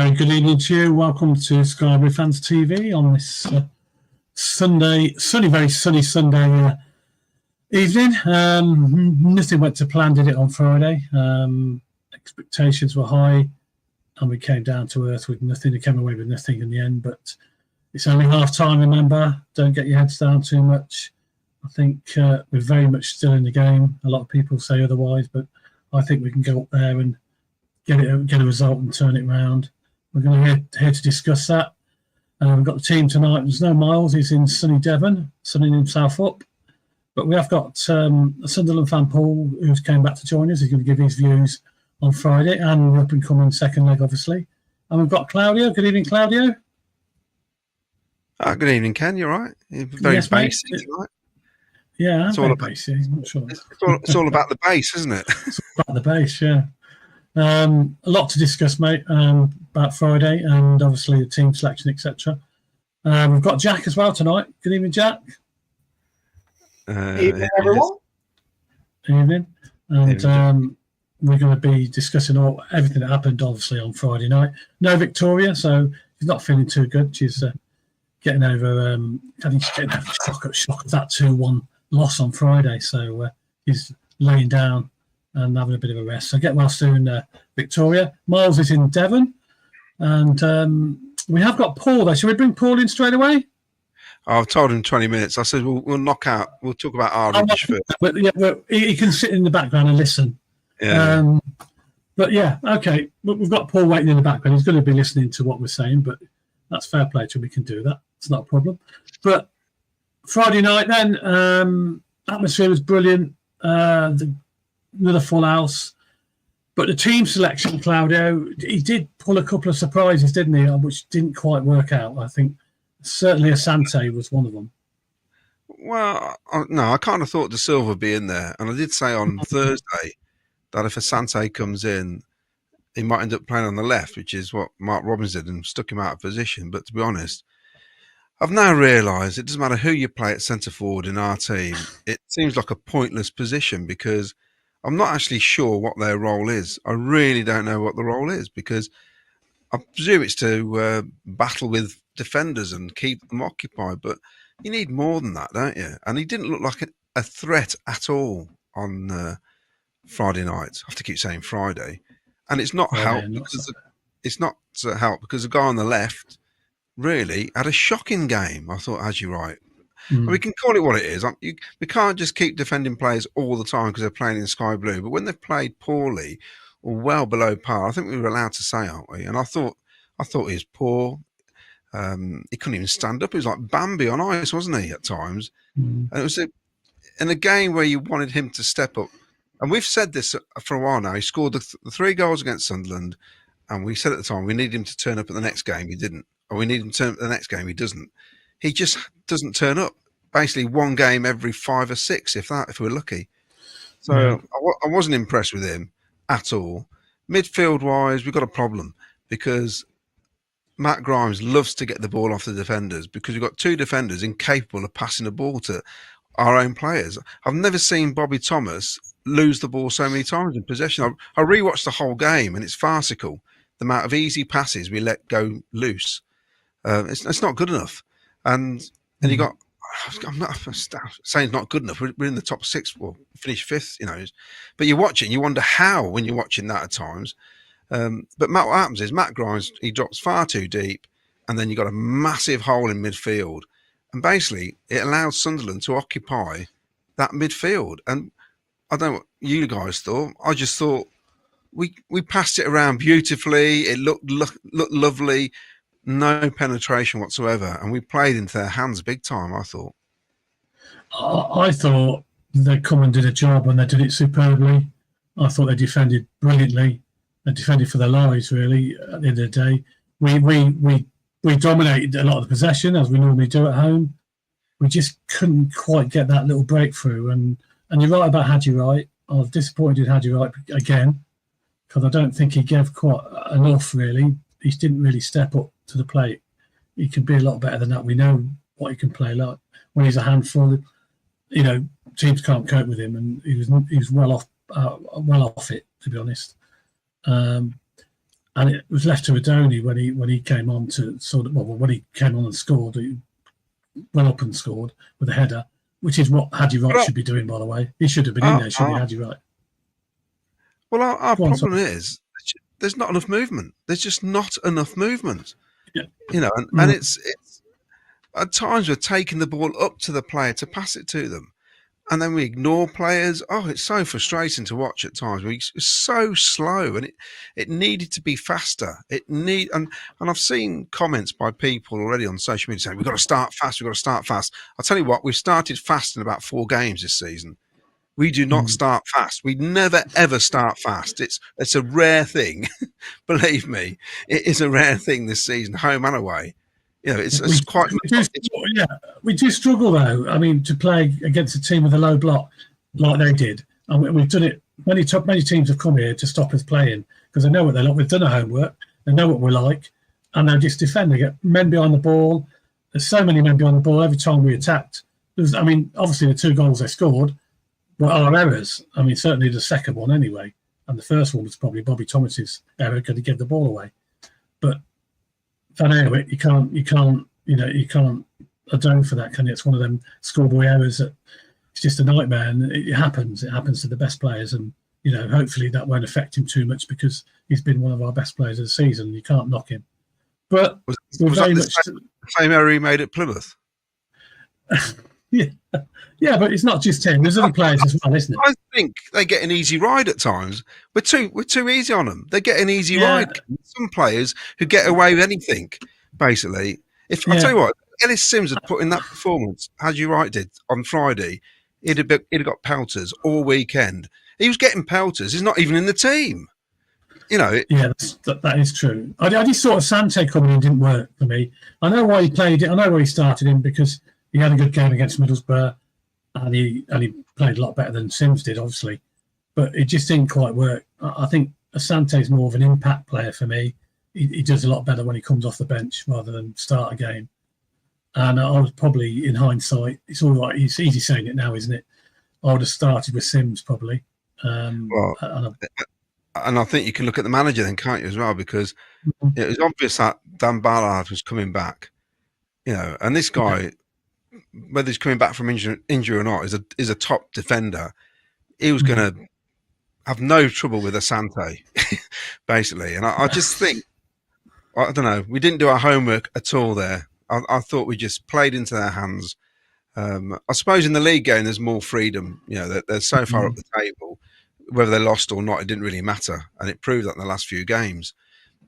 Very good evening to you. Welcome to Sky Blue Fans TV on this Sunday, very sunny Sunday evening. Nothing went to plan, did it, on Friday? Expectations were high, and we came down to earth with nothing. We came away with nothing in the end, but it's only half time, remember. Don't get your heads down too much. I think we're very much still in the game. A lot of people say otherwise, but I think we can go up there and get a result and turn it round. We're going to here to discuss that. We've got the team tonight. There's no Miles. He's in sunny Devon, sunning himself up. But we have got a Sunderland fan, Paul, who's came back to join us. He's going to give his views on Friday and we're up and coming second leg, obviously. And we've got Claudio. Good evening, Claudio. Good evening, Ken. You're right. You're very yes, basic, right? Yeah, it's all about basic. I'm not sure. It's all about the base, isn't it? It's all about the base, yeah. A lot to discuss, mate, about Friday and obviously the team selection, etc. We've got Jack as well tonight. Good evening, Jack. Evening, everyone. Evening. And we're going to be discussing everything that happened, obviously, on Friday night. No Victoria, so she's not feeling too good. She's getting over, I think she's getting over shock of that 2-1 loss on Friday. So he's laying down and having a bit of a rest. So get well soon, Victoria. Miles is in Devon. And we have got Paul there. Should we bring Paul in straight away? I've told him 20 minutes. I said, we'll knock out. We'll talk about Ardridge first. But yeah, he can sit in the background and listen. Yeah. But yeah, okay. We've got Paul waiting in the background. He's going to be listening to what we're saying, but that's fair play to him. We can do that. It's not a problem. But Friday night then, atmosphere was brilliant. Another full house. But the team selection, Claudio, he did pull a couple of surprises, didn't he? Which didn't quite work out. I think certainly Asante was one of them. Well, no, I kind of thought De Silva would be in there. And I did say on Thursday that if Asante comes in, he might end up playing on the left, which is what Mark Robbins did and stuck him out of position. But to be honest, I've now realised it doesn't matter who you play at centre forward in our team. It seems like a pointless position because I'm not actually sure what their role is. I really don't know what the role is because I presume it's to battle with defenders and keep them occupied. But you need more than that, don't you? And he didn't look like a threat at all on Friday night. I have to keep saying Friday. And it's not helped because it's not help because the guy on the left really had a shocking game. I thought, as you're right. And we can call it what it is. We can't just keep defending players all the time because they're playing in sky blue. But when they've played poorly or well below par, I think we were allowed to say, aren't we? And I thought he was poor. He couldn't even stand up. He was like Bambi on ice, wasn't he, at times? And it was in a game where you wanted him to step up. And we've said this for a while now. He scored the 3 goals against Sunderland. And we said at the time, we need him to turn up at the next game. He didn't. Or we need him to turn up at the next game. He doesn't. He just doesn't turn up. Basically, one game every 5 or 6, if we're lucky. So I wasn't impressed with him at all. Midfield-wise, we've got a problem because Matt Grimes loves to get the ball off the defenders because we've got 2 defenders incapable of passing the ball to our own players. I've never seen Bobby Thomas lose the ball so many times in possession. I rewatched the whole game and it's farcical. The amount of easy passes we let go loose. It's not good enough. And you got, I'm not saying it's not good enough. We're in the top 6, well, finished 5th, you know. But you watch it and you wonder how when you're watching that at times. But what happens is Matt Grimes, he drops far too deep and then you've got a massive hole in midfield. And basically, it allowed Sunderland to occupy that midfield. And I don't know what you guys thought. I just thought we passed it around beautifully. It looked lovely. No penetration whatsoever. And we played into their hands big time, I thought. I thought they come and did a job and they did it superbly. I thought they defended brilliantly. They defended for their lives, really, at the end of the day. We dominated a lot of the possession, as we normally do at home. We just couldn't quite get that little breakthrough. And you're right about Hadji Wright. I was disappointed in Hadji Wright again because I don't think he gave quite enough, really. He didn't really step up to the plate. He can be a lot better than that. We know what he can play like. When he's a handful, you know, teams can't cope with him, and he was well off it, to be honest. And and it was left to Adoni when he came on to when he came on and scored, he went up and scored with a header, which is what Hadji Wright should be doing, by the way. He should have been in there, shouldn't he, Hadji Wright? Well, our problem is there's not enough movement. There's just not enough movement. Yeah. And it's at times we're taking the ball up to the player to pass it to them, and then we ignore players. Oh, it's so frustrating to watch at times. It's so slow, and it needed to be faster. And I've seen comments by people already on social media saying we've got to start fast. We've got to start fast. I'll tell you what, we've started fast in about 4 games this season. We do not start fast. We never ever start fast. It's a rare thing. Believe me, it is a rare thing this season, home and away. It's quite. We do struggle though. I mean, to play against a team with a low block like they did, and we've done it. Many teams have come here to stop us playing because they know what they're like. We've done our homework. They know what we're like, and they'll just defend. They get men behind the ball. There's so many men behind the ball every time we attacked. Obviously the 2 goals they scored were our errors. I mean, certainly the second one anyway, and the first one was probably Bobby Thomas's error because he gave the ball away. But Van Eyck, you can't atone for that, can you? It's one of them schoolboy errors that it's just a nightmare, and it happens. It happens to the best players, and hopefully that won't affect him too much because he's been one of our best players of the season. You can't knock him. But was that the same error he made at Plymouth? Yeah, but it's not just him. There's other players as well, isn't it? I think they get an easy ride at times. We're too easy on them. They get an easy ride. Some players who get away with anything, basically. I tell you what, Ellis Sims had put in that performance, Hadji Wright did on Friday, he'd have got pelters all weekend. He was getting pelters. He's not even in the team. That is true. I just thought Asante coming in didn't work for me. I know why he played it. I know why he started him because he had a good game against Middlesbrough, and he played a lot better than Sims did, obviously. But it just didn't quite work. I think Asante is more of an impact player for me. He does a lot better when he comes off the bench rather than start a game. And I was probably, in hindsight, it's all right. It's easy saying it now, isn't it? I would have started with Sims probably. And I think you can look at the manager then, can't you, as well? Because it was obvious that Dan Ballard was coming back, and this guy, whether he's coming back from injury or not, is a top defender. He was going to have no trouble with Asante, basically. And I just think, I don't know, we didn't do our homework at all there. I thought we just played into their hands. I suppose in the league game, there's more freedom. They're so far up the table. Whether they lost or not, it didn't really matter. And it proved that in the last few games.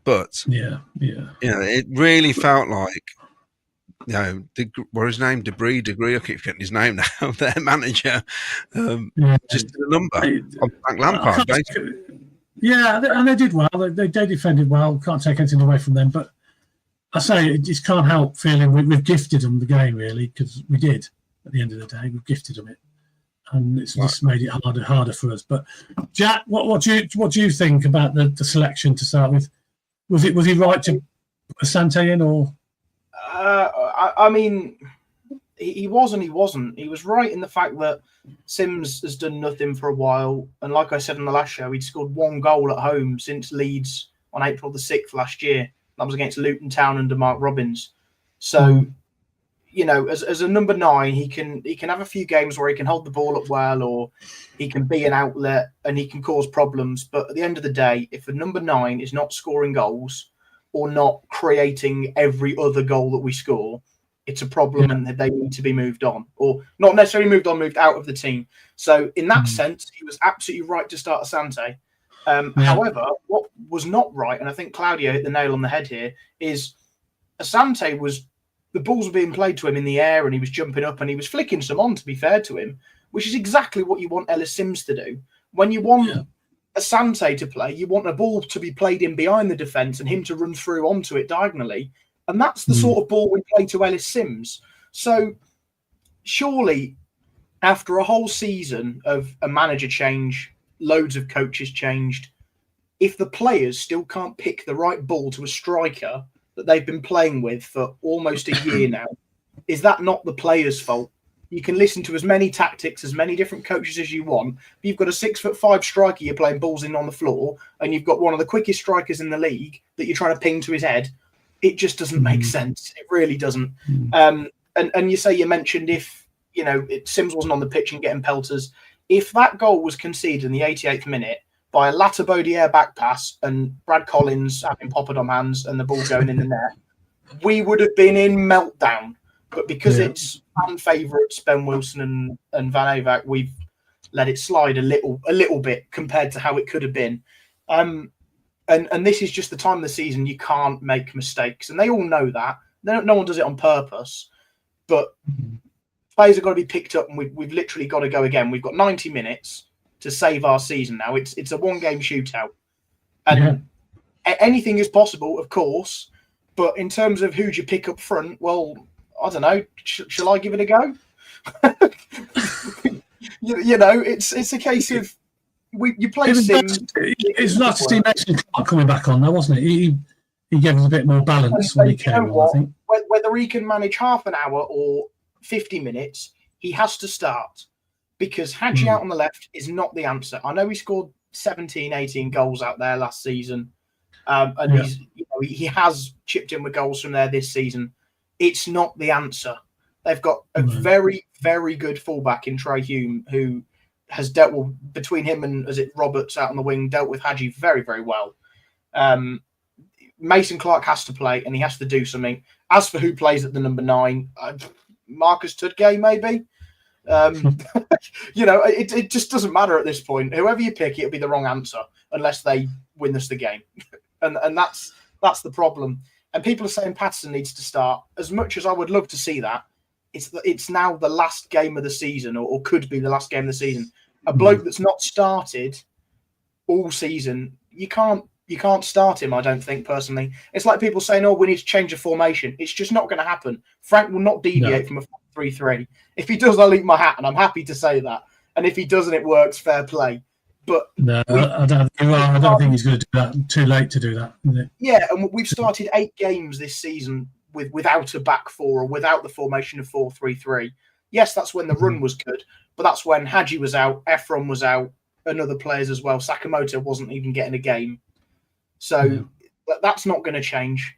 But, it really felt like, what his name? Degree. I keep forgetting his name now. Their manager just did a number on Frank Lampard, basically. Yeah, and they did well. They defended well. Can't take anything away from them. But I say, it just can't help feeling we've gifted them the game, really, because we did. At the end of the day, we've gifted them it, and it's just made it harder for us. But Jack, what do you think about the selection to start with? Was he right to put Asante in, or? I mean, he was and he wasn't. He was right in the fact that Sims has done nothing for a while. And like I said in the last show, he'd scored 1 goal at home since Leeds on April the 6th last year. That was against Luton Town under Mark Robbins. So, as a number 9, he can have a few games where he can hold the ball up well, or he can be an outlet and he can cause problems. But at the end of the day, if a number 9 is not scoring goals or not creating every other goal that we score, it's a problem, and they need to be moved on, or not necessarily moved on, moved out of the team. So in that sense, he was absolutely right to start Asante. However, what was not right, and I think Claudio hit the nail on the head here, is Asante the balls were being played to him in the air, and he was jumping up and he was flicking some on, to be fair to him, which is exactly what you want Ellis Sims to do. When you want Asante to play, you want a ball to be played in behind the defence and him to run through onto it diagonally. And that's the sort of ball we play to Ellis Sims. So surely, after a whole season of a manager change, loads of coaches changed, if the players still can't pick the right ball to a striker that they've been playing with for almost a year now, is that not the players' fault? You can listen to as many tactics, as many different coaches as you want. But you've got a 6'5" striker you're playing balls in on the floor, and you've got one of the quickest strikers in the league that you're trying to ping to his head. It just doesn't make sense. It really doesn't. And you mentioned if Sims wasn't on the pitch and getting pelters. If that goal was conceded in the 88th minute by a Latta Baudière back pass and Brad Collins having Poppadom hands and the ball going in the net, we would have been in meltdown. But because it's fan favourites, Ben Wilson and Van Avaak, we've let it slide a little bit compared to how it could have been. And this is just the time of the season you can't make mistakes. And they all know that. No one does it on purpose. But players have got to be picked up, and we've literally got to go again. We've got 90 minutes to save our season now. It's a one-game shootout. And anything is possible, of course. But in terms of who do you pick up front, well, I don't know. Shall I give it a go? It's a case of you play Sims. It's nice to see Mason Clark coming back on, though, wasn't it? He gave us a bit more balance when he came on, I think. Whether he can manage half an hour or 50 minutes, he has to start, because Hadji out on the left is not the answer. I know he scored 17, 18 goals out there last season, and he has chipped in with goals from there this season. It's not the answer. They've got a very, very good fullback in Trey Hume, who has dealt with, between him and Roberts out on the wing, dealt with Hadji very, very well. Mason Clark has to play, and he has to do something. As for who plays at the number 9, Marcus Tudgay, maybe. It just doesn't matter at this point. Whoever you pick, it'll be the wrong answer unless they win us the game, and that's the problem. And people are saying Patterson needs to start. As much as I would love to see that, it's now the last game of the season, or could be the last game of the season. A bloke that's not started all season, you can't start him, I don't think, personally. It's like people saying, we need to change the formation. It's just not going to happen. Frank will not deviate from a 3-3. If he does, I'll eat my hat, and I'm happy to say that. And if he doesn't, it works, fair play. But no, I don't think he's going to do that. Too late to do that, isn't it? Yeah, and we've started 8 games this season without a back four, or without the formation of 4-3-3. Yes, that's when the run was good, but that's when Hadji was out, Ephron was out, and other players as well. Sakamoto wasn't even getting a game. So that's not going to change.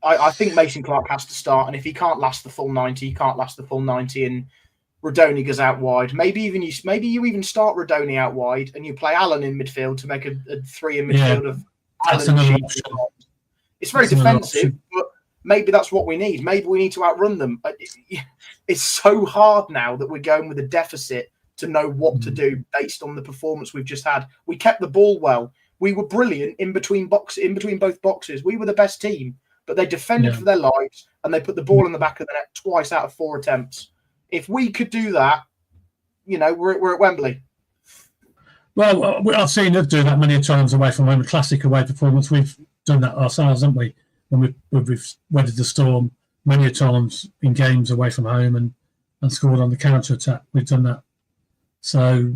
I think Mason Clark has to start, and if he can't last the full 90, he can't last the full 90, and Rodoni goes out wide. Maybe you even start Rodoni out wide, and you play Allen in midfield to make a 3 in midfield of Allen. It's very defensive, but maybe that's what we need. Maybe we need to outrun them. It's so hard now that we're going with a deficit to know what to do based on the performance we've just had. We kept the ball well. We were brilliant in between both boxes. We were the best team, but they defended for their lives, and they put the ball in the back of the net twice out of 4 attempts. If we could do that, we're at Wembley. Well, I've seen us do that many times away from home. A classic away performance. We've done that ourselves, haven't we? When we've weathered the storm many times in games away from home and scored on the counter attack. We've done that. So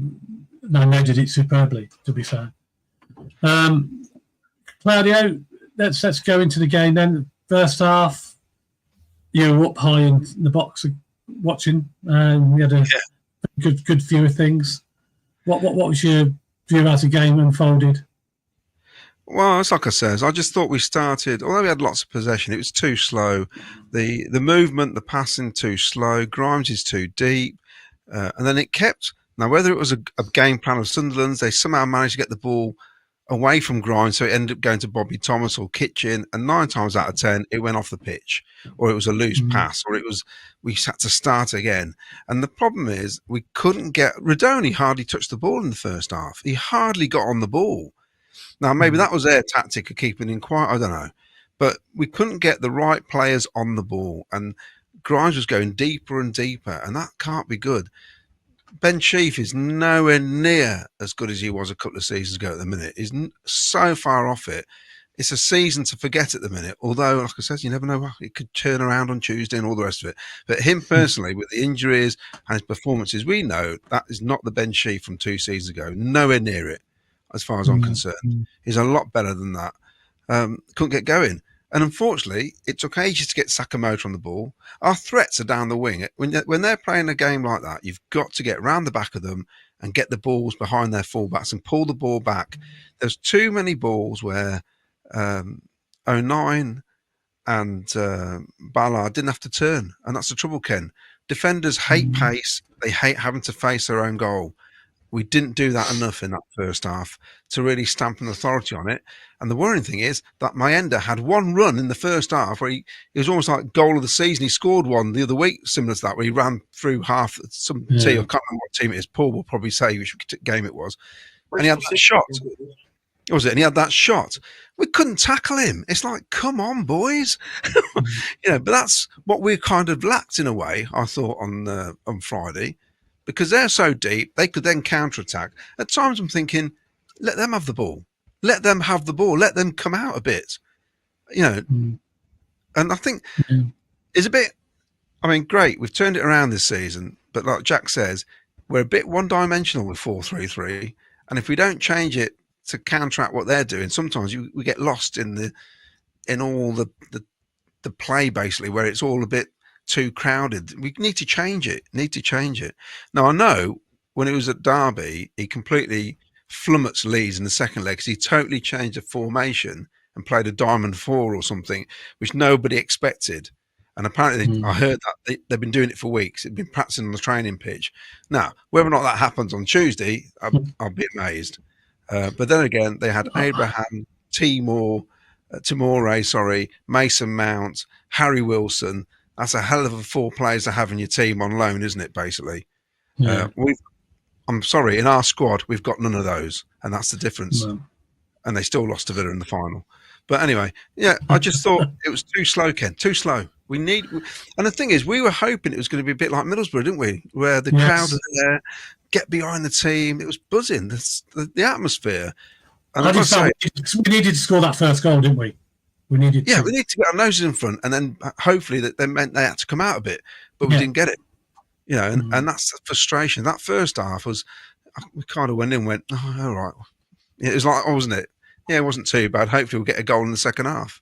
they did it superbly, to be fair. Claudio, let's go into the game then. First half, you were up high in the box watching. We had a good view of things. What was your view as the game unfolded? Well, it's like I said, I just thought we started, although we had lots of possession, it was too slow. The movement, the passing, too slow. Grimes is too deep. And then it kept, now whether it was a game plan of Sunderland's, they somehow managed to get the ball away from Grimes, so it ended up going to Bobby Thomas or Kitchen, and 9 times out of 10 it went off the pitch, or it was a loose pass, or we had to start again. And the problem is we couldn't get, Rodoni hardly touched the ball in the first half. He hardly got on the ball. Now maybe that was their tactic of keeping him quiet, I don't know, but we couldn't get the right players on the ball, and Grimes was going deeper and deeper, and that can't be good. Ben Sheaf is nowhere near as good as he was a couple of seasons ago at the minute. He's so far off it. It's a season to forget at the minute, although, like I said, you never know, it could turn around on Tuesday and all the rest of it. But him personally, with the injuries and his performances, we know that is not the Ben Sheaf from 2 seasons ago. Nowhere near it, as far as I'm concerned. He's a lot better than that. Couldn't get going. And unfortunately, it took ages to get Sakamoto on the ball. Our threats are down the wing. When they're playing a game like that, you've got to get round the back of them and get the balls behind their fullbacks and pull the ball back. There's too many balls where O'Nien and Ballard didn't have to turn, and that's the trouble, Ken. Defenders hate pace. They hate having to face their own goal. We didn't do that enough in that first half to really stamp an authority on it. And the worrying thing is that Mayenda had one run in the first half where he was almost like goal of the season. He scored one the other week, similar to that, where he ran through half some team. I can't remember what team it is. Paul will probably say which game it was. And he had that shot. Was it? And he had that shot. We couldn't tackle him. It's like, come on, boys. But that's what we kind of lacked in a way, I thought, on Friday. Because they're so deep, they could then counterattack. At times I'm thinking, let them have the ball. Let them have the ball. Let them come out a bit. And I think it's a bit, great. We've turned it around this season. But like Jack says, we're a bit one-dimensional with 4-3-3. And if we don't change it to counteract what they're doing, sometimes we get lost in all the play, basically, where it's all a bit too crowded. We need to change it. Now, I know when it was at Derby, he completely flummoxed Leeds in the second leg because he totally changed the formation and played a diamond 4 or something, which nobody expected. And apparently, I heard that they've been doing it for weeks. They've been practicing on the training pitch. Now, whether or not that happens on Tuesday, I'll be amazed. But then again, they had Abraham, Timore, Mason Mount, Harry Wilson. That's a hell of a 4 players to have in your team on loan, isn't it, basically? Yeah. I'm sorry, in our squad, we've got none of those, and that's the difference. No. And they still lost to Villa in the final. But anyway, I just thought it was too slow, Ken, too slow. And the thing is, we were hoping it was going to be a bit like Middlesbrough, didn't we? Where the crowd was there, get behind the team. It was buzzing, the atmosphere. And we needed to score that first goal, didn't we? We need to get our noses in front, and then hopefully that meant they had to come out a bit, but we didn't get it. And that's the frustration. That first half we kind of went in and went, oh, all right. It was like, wasn't it? Yeah, it wasn't too bad. Hopefully we'll get a goal in the second half.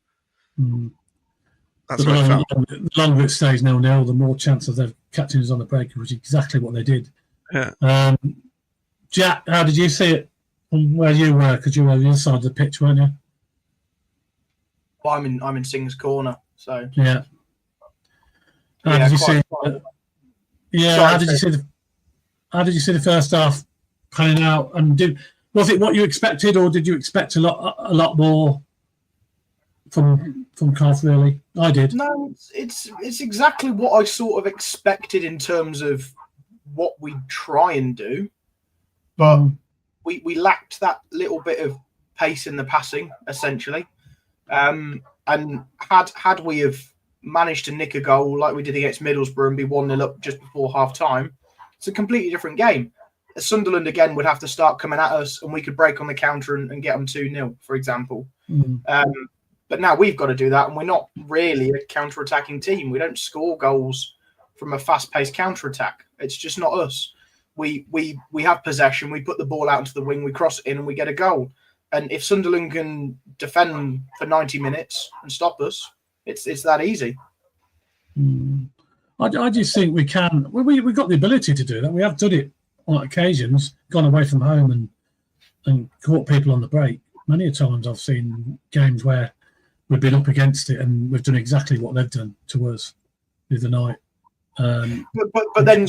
That's what I felt. The longer it stays 0-0, the more chance of the captains on the break, which is exactly what they did. Yeah. Jack, how did you see it from where you were? Because you were on the other side of the pitch, weren't you? Well, I'm in Sing's corner, so yeah. How did you see? How did you see the first half panning out? And was it what you expected, or did you expect a lot more from Carth? Really, I did. No, it's exactly what I sort of expected in terms of what we try and do, but we lacked that little bit of pace in the passing, essentially. And had we have managed to nick a goal like we did against Middlesbrough and be 1-0 up just before half time, it's a completely different game. Sunderland again would have to start coming at us, and we could break on the counter and get them 2-0, for example. But now we've got to do that, and we're not really a counter-attacking team. We don't score goals from a fast-paced counter-attack. It's just not us. We have possession, we put the ball out into the wing, we cross it in, and we get a goal. And if Sunderland can defend for 90 minutes and stop us, it's that easy. I just think we can. We've got the ability to do that. We have done it on occasions, gone away from home and caught people on the break. Many a times I've seen games where we've been up against it and we've done exactly what they've done to us the other night. But then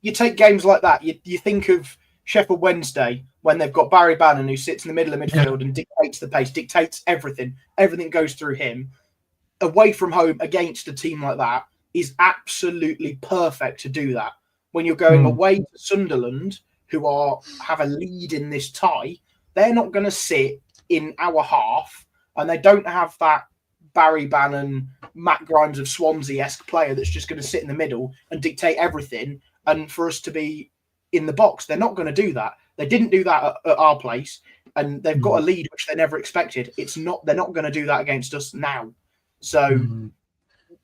you take games like that. You think of Sheffield Wednesday when they've got Barry Bannon who sits in the middle of midfield and dictates the pace, dictates everything. Everything goes through him. Away from home against a team like that is absolutely perfect to do that. When you're going away to Sunderland, who have a lead in this tie, they're not going to sit in our half, and they don't have that Barry Bannon, Matt Grimes of Swansea-esque player that's just going to sit in the middle and dictate everything, and for us to be in the box. They're not going to do that. They didn't do that at our place, and they've got a lead which they never expected. They're not going to do that against us now. So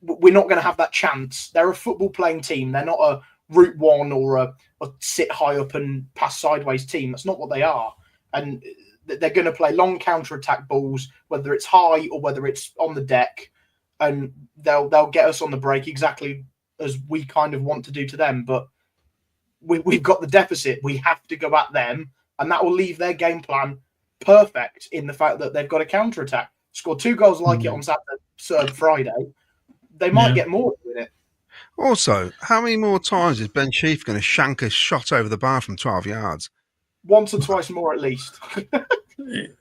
we're not going to have that chance. They're a football-playing team. They're not a Route 1 or a sit high up and pass sideways team. That's not what they are. And they're going to play long counter-attack balls, whether it's high or whether it's on the deck, and they'll get us on the break exactly as we kind of want to do to them. But we've got the deficit. We have to go at them, and that will leave their game plan perfect in the fact that they've got a counter-attack. Score 2 goals like it on Friday. They might get more with it. Also, how many more times is Ben Sheaf going to shank a shot over the bar from 12 yards? Once or twice more at least.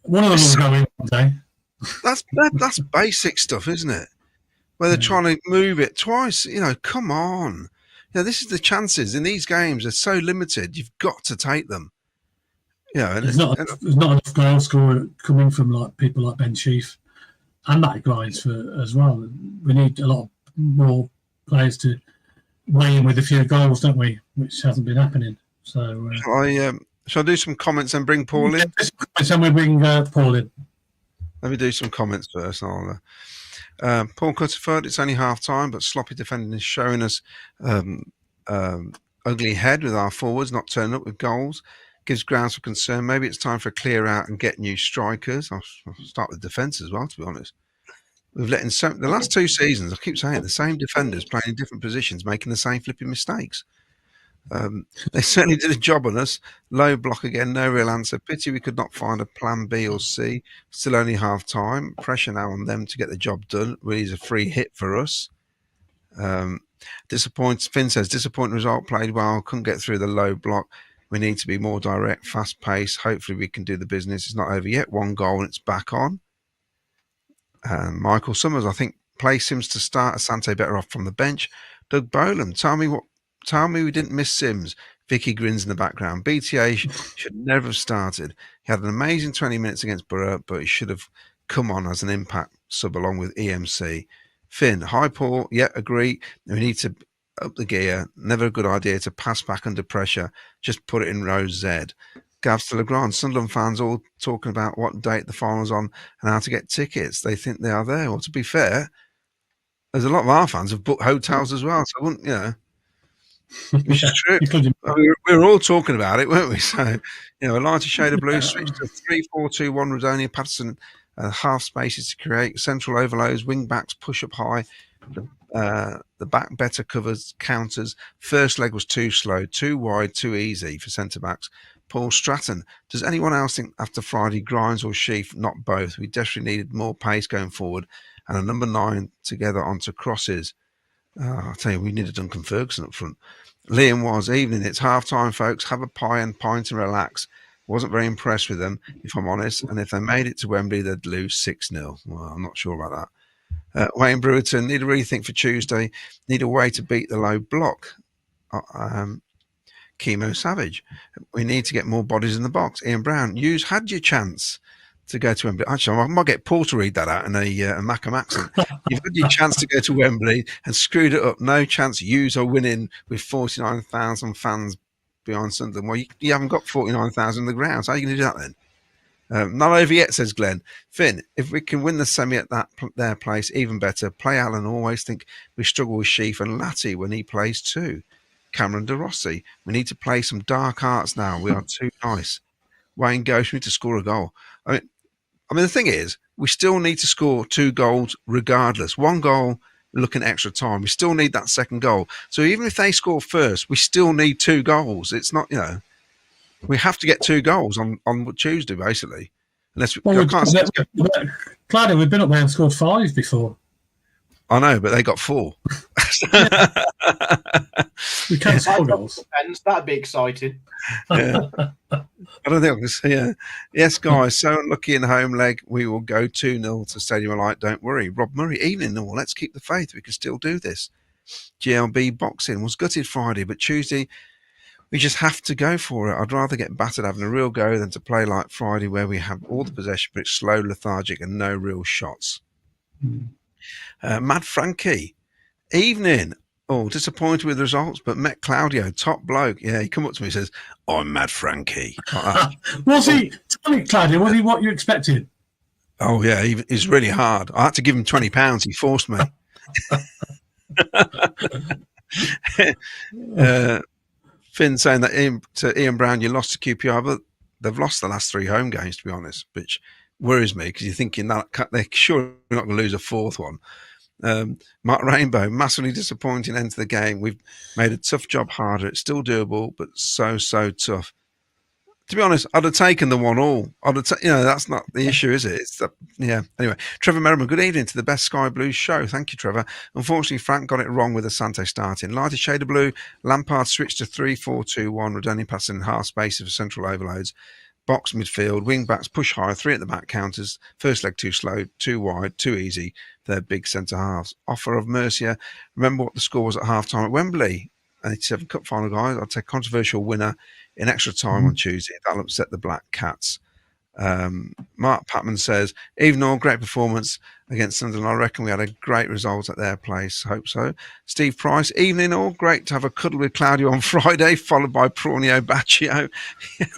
One of them will go in one day. That's basic stuff, isn't it? Where they're trying to move it twice. Come on. This is the chances in these games are so limited. You've got to take them. There's not enough goal scorer coming from people like Ben Sheaf and Matty Grimes as well. We need a lot more players to weigh in with a few goals, don't we? Which hasn't been happening. So shall I do some comments and bring Paul in? Shall we bring Paul in? Let me do some comments first. Paul Cutterford, it's only half time, but sloppy defending is showing us ugly head with our forwards not turning up with goals. Gives grounds for concern. Maybe it's time for a clear out and get new strikers. I'll start with defence as well, to be honest. We've let in the last 2 seasons, I keep saying it, the same defenders playing in different positions, making the same flipping mistakes. They certainly did a job on us. Low block again, no real answer. Pity we could not find a plan B or C. Still only half time. Pressure now on them to get the job done. Really is a free hit for us. Finn says, disappointing result, played well, couldn't get through the low block. We need to be more direct, fast paced. Hopefully we can do the business. It's not over yet. 1 goal and it's back on. Michael Summers, I think, play Sims to start. Asante better off from the bench. Doug Bolam, tell me we didn't miss Sims. Vicky grins in the background. BTA should never have started. He had an amazing 20 minutes against Borough, but he should have come on as an impact sub along with EMC. Finn, hi Paul. Yeah, agree. We need to up the gear. Never a good idea to pass back under pressure. Just put it in row Z. Gav to Legrand. Sunderland fans all talking about what date the final's on and how to get tickets. They think they are there. Well, to be fair, there's a lot of our fans have booked hotels as well. So I wouldn't, which is true. We were all talking about it, weren't we? So, a lighter shade of blue, switch to 3-4-2-1, Rodonia, Patterson, half spaces to create, central overloads, wing backs, push up high. The back better covers counters. First leg was too slow, too wide, too easy for centre backs. Paul Stratton, does anyone else think after Friday Grimes or Sheaf? Not both. We desperately needed more pace going forward and a number 9 together onto crosses. I'll tell you, we needed Duncan Ferguson up front. Liam was, evening, it's half time, folks. Have a pie and pint and relax. Wasn't very impressed with them, if I'm honest. And if they made it to Wembley, they'd lose 6-0. Well, I'm not sure about that. Wayne Brewerton, need a rethink for Tuesday. Need a way to beat the low block. Chemo Savage, we need to get more bodies in the box. Ian Brown, you had your chance to go to Wembley. Actually, I might get Paul to read that out in a Macam accent. You've had your chance to go to Wembley and screwed it up. No chance yous are winning with 49,000 fans behind Sunderland. Well, you haven't got 49,000 in the ground. So how are you going to do that then? Not over yet, says Glenn. Finn, if we can win the semi at their place, even better. Play Alan. Always think we struggle with Sheaf and Latty when he plays too. Cameron De Rossi, we need to play some dark arts now. We are too nice. Wayne Ghost, we need to score a goal. I mean, the thing is, we still need to score 2 goals regardless. 1 goal, looking extra time. We still need that second goal. So even if they score first, we still need 2 goals. It's not, we have to get 2 goals on Tuesday, basically. Unless Claudia, we've been up there and scored 5 before. I know, but they got 4. We can't score goals. That'd be exciting. Yeah. I don't think I can see. Yeah. Yes, guys. So unlucky in the home leg. We will go 2-0 to Stadium of Light. Don't worry. Rob Murray, evening. No, let's keep the faith. We can still do this. GLB boxing was gutted Friday, but Tuesday we just have to go for it. I'd rather get battered having a real go than to play like Friday where we have all the possession, but it's slow, lethargic, and no real shots. Mad Frankie, evening. Oh, disappointed with the results, but met Claudio, top bloke. Yeah, he come up to me and says, I'm Mad Frankie. Was he? Tell me, Claudio, was he what you expected? Oh, yeah, he's really hard. I had to give him £20. He forced me. Finn saying that to Ian Brown, you lost to QPR, but they've lost the last 3 home games, to be honest, which worries me because you're thinking that they're surely not going to lose a 4th one. Mark Rainbow, massively disappointing end to the game. We've made a tough job harder. It's still doable, but so tough. To be honest, I'd have taken the 1-1. That's not the issue, is it? Anyway, Trevor Merriman, good evening to the best Sky Blues show. Thank you, Trevor. Unfortunately, Frank got it wrong with Asante starting. Lighter shade of blue, Lampard switched to 3-4-2-1, returning passing in half spaces for central overloads. Box midfield, wing backs push high, 3 at the back counters. First leg too slow, too wide, too easy for their big centre halves. Offer of Mercia. Remember what the score was at half time at Wembley. 87 Cup final, guys. I'll take controversial winner in extra time on Tuesday. That'll upset the Black Cats. Mark Patman says, even all great performance against Sunderland. I reckon we had a great result at their place. Hope so. Steve Price, evening all. Great to have a cuddle with Claudio on Friday, followed by Prawnio Baccio.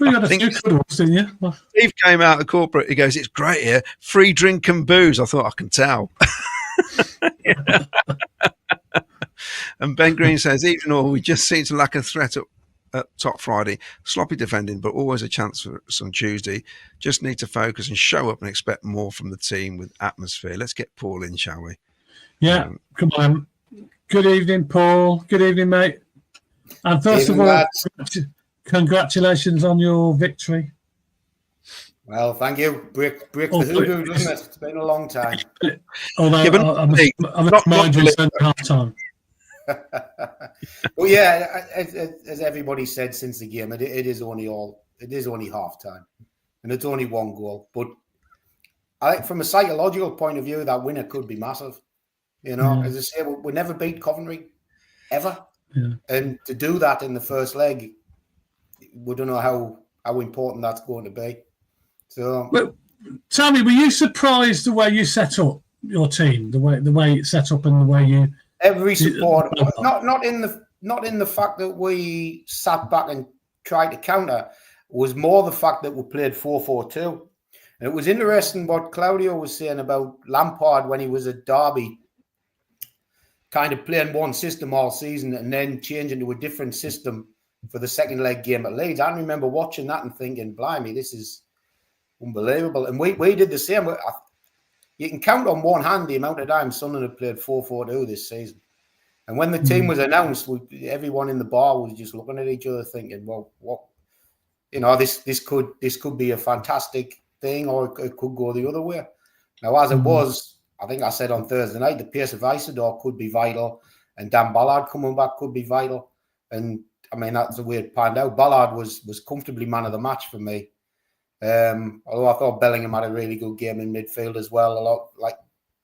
We had a few cuddles, didn't you? Well, Steve came out of corporate. He goes, it's great here. Free drink and booze. I thought, I can tell. And Ben Green says, even all, we just seem to lack a threat at top Friday. Sloppy defending, but always a chance for us on Tuesday. Just need to focus and show up and expect more from the team with atmosphere. Let's get Paul in, shall we? Yeah, come on. Good evening, Paul. Good evening, mate. And first of all, congratulations on your victory. Well, thank you. Break the hoodoo, doesn't it? It's been a long time. Although I must mind you at half time. Well, yeah, as everybody said since the game, it is only half time, and it's only 1 goal. But I think from a psychological point of view, that winner could be massive. As I say, we never beat Coventry ever, and to do that in the first leg, we don't know how important that's going to be. So, well, tell me, were you surprised the way you set up your team, the way it's set up, and the way you? Every support, not in the fact that we sat back and tried to counter, was more the fact that we played 4-4-2. And it was interesting what Claudio was saying about Lampard when he was at Derby, kind of playing one system all season and then changing to a different system for the second leg game at Leeds. I remember watching that and thinking, blimey, this is unbelievable. And we did the same. You can count on one hand the amount of times Sunderland have played 4-4-2 this season. And when the team was announced, everyone in the bar was just looking at each other thinking, well, what, this could be a fantastic thing, or it could go the other way. Now, as it was, I think I said on Thursday night, the pace of Isidore could be vital, and Dan Ballard coming back could be vital. And I mean, that's the way it panned out. Ballard was comfortably man of the match for me. Although I thought Bellingham had a really good game in midfield as well, a lot like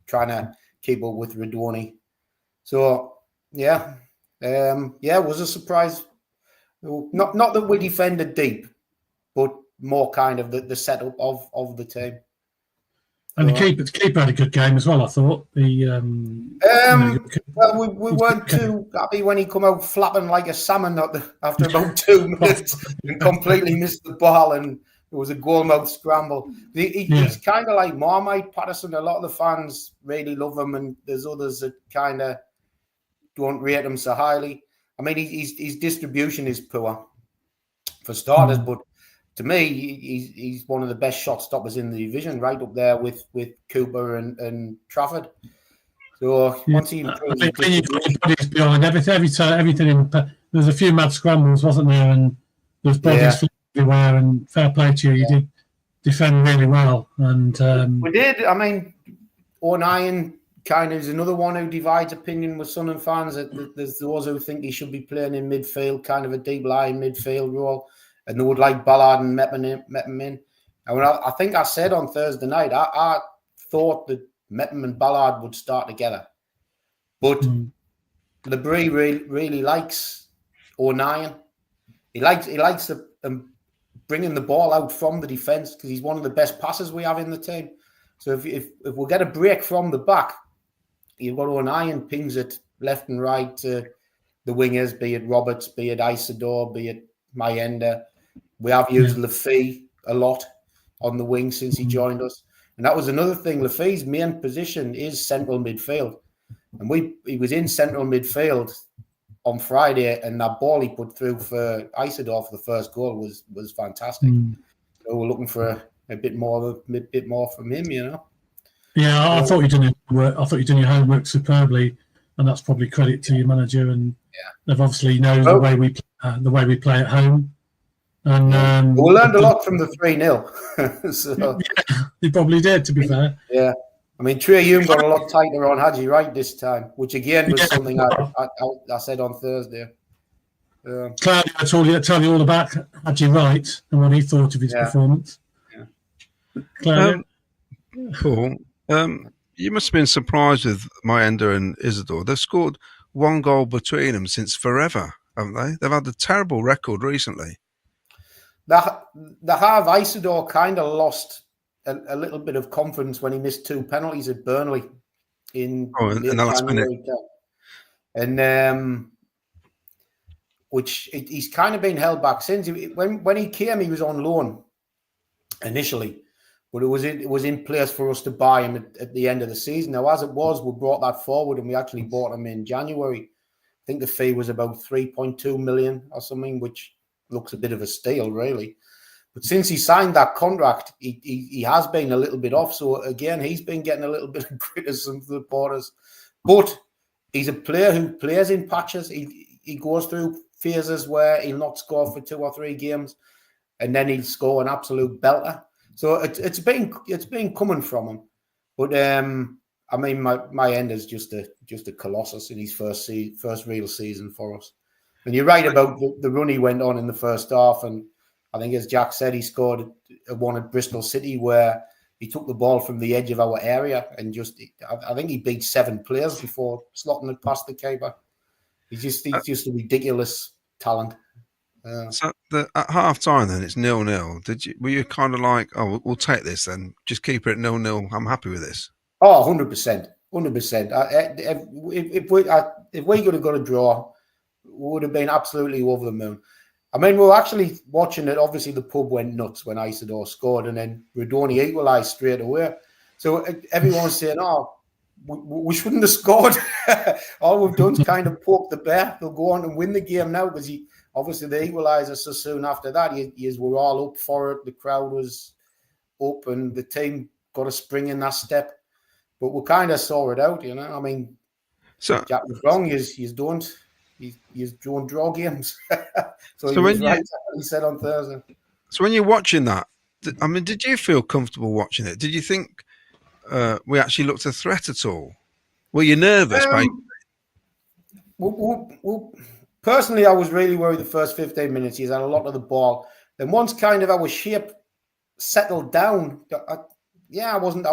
trying to keep up with Radoni. So it was a surprise. Not that we defended deep, but more kind of the setup of the team. And the keeper had a good game as well, I thought. Well, we weren't too happy when he come out flapping like a salmon after about 2 minutes and completely missed the ball, and it was a goal-mouth scramble. He's kind of like Marmite Patterson. A lot of the fans really love him, and there's others that kind of don't rate him so highly. I mean, his distribution is poor, for starters, but to me, he's one of the best shot stoppers in the division, right up there with Cooper and Trafford. So once he improves, behind everything. There's a few mad scrambles, wasn't there? And there's bodies everywhere. And fair play to you, you did defend really well. And we did. I mean, O'Nien kind of is another one who divides opinion with Sunderland fans. There's those who think he should be playing in midfield, kind of a deep line midfield role. And they would like Ballard and Mepham in. And I think I said on Thursday night, I thought that Mepham and Ballard would start together. But Labrie really likes O'Nien. He likes bringing the ball out from the defence because he's one of the best passers we have in the team. So if we get a break from the back, you've got O'Nien pings it left and right to the wingers, be it Roberts, be it Isidore, be it Mayenda. We have used Lafay a lot on the wing since he joined us. And that was another thing. Lafay's main position is central midfield. And he was in central midfield on Friday, and that ball he put through for Isidore for the first goal was fantastic. So we're looking for a bit more from him, you know. Yeah, I thought you'd done your work. I thought you'd done your homework superbly, and that's probably credit to your manager. And they've obviously knows the way we play at home. And we learned a lot from the 3-0. So they probably did, to be fair. Yeah, I mean Trey Hume got a lot tighter on Hadji Wright this time, which again was something I said on Thursday. Claudio tell you all about Hadji Wright and what he thought of his performance. Yeah. Claudio? Paul, you must have been surprised with Mayenda and Isidore. They've scored one goal between them since forever, haven't they? They've had a terrible record recently. The have Isidore kind of lost a little bit of confidence when he missed 2 penalties at Burnley in the last minute. And which he's kind of been held back since. When he came, he was on loan initially, but it was in place for us to buy him at the end of the season. Now, as it was, we brought that forward and we actually bought him in January. I think the fee was about 3.2 million or something, which looks a bit of a steal, really. But since he signed that contract, he has been a little bit off. So again, he's been getting a little bit of criticism from the supporters. But he's a player who plays in patches. He goes through phases where he'll not score for 2 or 3 games, and then he'll score an absolute belter. So it's been coming from him. But I mean, my end is just a colossus in his first real season for us. And you're right about the run he went on in the first half. And I think, as Jack said, he scored a one at Bristol City where he took the ball from the edge of our area and I think he beat 7 players before slotting it past the keeper. He's just a ridiculous talent. So at half time, then it's 0-0. Were you kind of like, oh, we'll take this then, just keep it at 0-0? I'm happy with this. Oh, 100%. If we could have got a draw, we would have been absolutely over the moon. I mean, we were actually watching it. Obviously, the pub went nuts when Isidore scored, and then Radoni equalised straight away. So everyone's saying, "Oh, we shouldn't have scored. All we've done is kind of poke the bear. They'll go on and win the game now," because obviously the equaliser so soon after that. We're all up for it. The crowd was up, and the team got a spring in that step. But we kind of saw it out, you know. I mean, so Jack was wrong. You don't draw games. So he when was right. He said on Thursday. So when you're watching that, I mean, did you feel comfortable watching it? Did you think we actually looked a threat at all? Were you nervous? Well, personally, I was really worried the first 15 minutes. He's had a lot of the ball. Then once kind of our shape settled down, I wasn't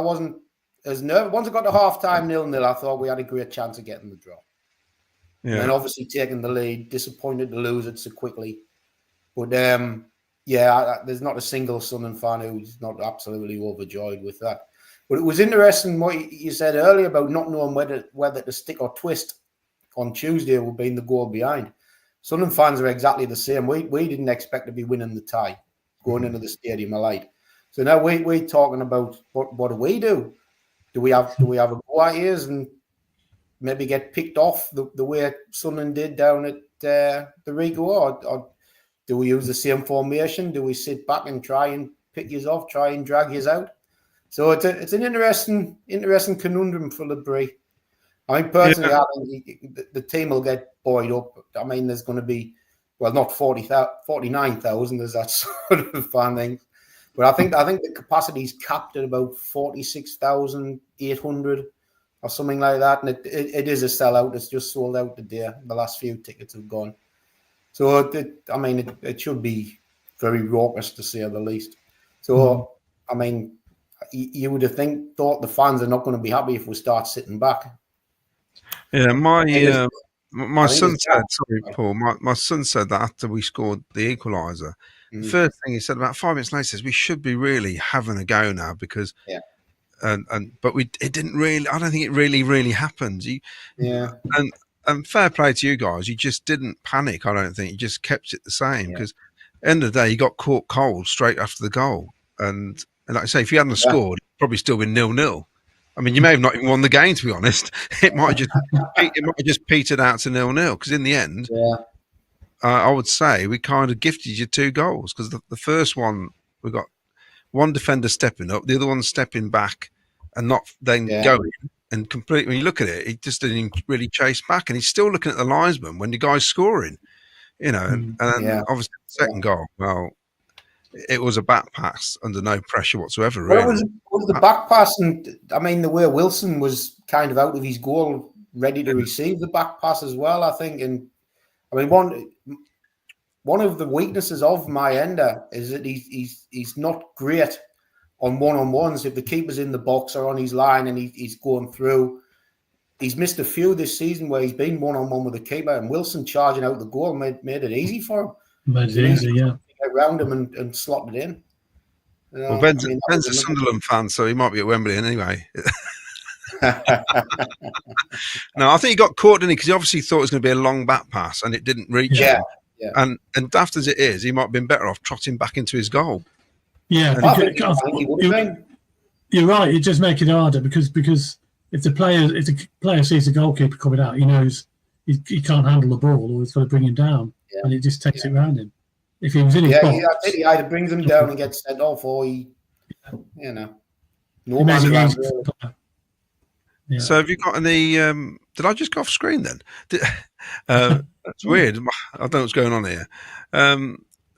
as nervous. Once I got to half-time 0-0, I thought we had a great chance of getting the draw. Yeah. And obviously taking the lead, disappointed to lose it so quickly. But there's not a single Sunderland fan who's not absolutely overjoyed with that. But it was interesting what you said earlier about not knowing whether to stick or twist on Tuesday will be in the goal behind. Sunderland fans are exactly the same. We didn't expect to be winning the tie going into the Stadium of Light. So now we're talking about what do we do? Do we have a go at ears and maybe get picked off the way Sunderland did down at the Rigo, or do we use the same formation? Do we sit back and try and pick you off, try and drag you out? So it's an interesting conundrum for Labrie. I mean, personally, I think the team will get buoyed up. I mean, there's going to be, well, not 49,000 as that sort of fan thing, but I think the capacity is capped at about 46,800. Or something like that, and it is a sellout. It's just sold out today. The last few tickets have gone. So, it should be very raucous to say the least. So, I mean, you would have thought the fans are not going to be happy if we start sitting back. Yeah, my son said, sorry, Paul, my son said that after we scored the equaliser, the first thing he said about 5 minutes later is we should be really having a go now because... Yeah. But it didn't really. I don't think it really happened. And fair play to you guys. You just didn't panic. I don't think you just kept it the same because at the end of the day, you got caught cold straight after the goal. And like I say, if you hadn't scored, it'd probably still been 0-0. I mean, you may have not even won the game. To be honest, it might have just petered out to 0-0 because in the end, I would say we kind of gifted you 2 goals because the first one we got one defender stepping up, the other one stepping back, and not then going and completely. When you look at it, he just didn't even really chase back, and he's still looking at the linesman when the guy's scoring. And then obviously the second goal. Well, it was a back pass under no pressure whatsoever. Really, it was the back pass, and I mean the way Wilson was kind of out of his goal, ready to receive the back pass as well. I think, and I mean one of the weaknesses of Mayenda is that he's not great on one-on-ones. If the keeper's in the box or on his line and he's going through, he's missed a few this season where he's been one-on-one with the keeper, and Wilson charging out the goal made it easy for him. Made it easy, yeah. Around him and slotted it in. Well, Ben's a Sunderland fan, so he might be at Wembley anyway. No, I think he got caught, didn't he? Because he obviously thought it was going to be a long back pass, and it didn't reach him. And daft as it is, he might have been better off trotting back into his goal. Yeah, I think he would have been. You're right. It just makes it harder because if the player sees the goalkeeper coming out, he knows he can't handle the ball, or he's got to bring him down, and he just takes it round him. If he was in his box, he either brings him down and gets sent off, or he. No man around. So have you got any? Did I just go off screen then? That's weird. I don't know what's going on here.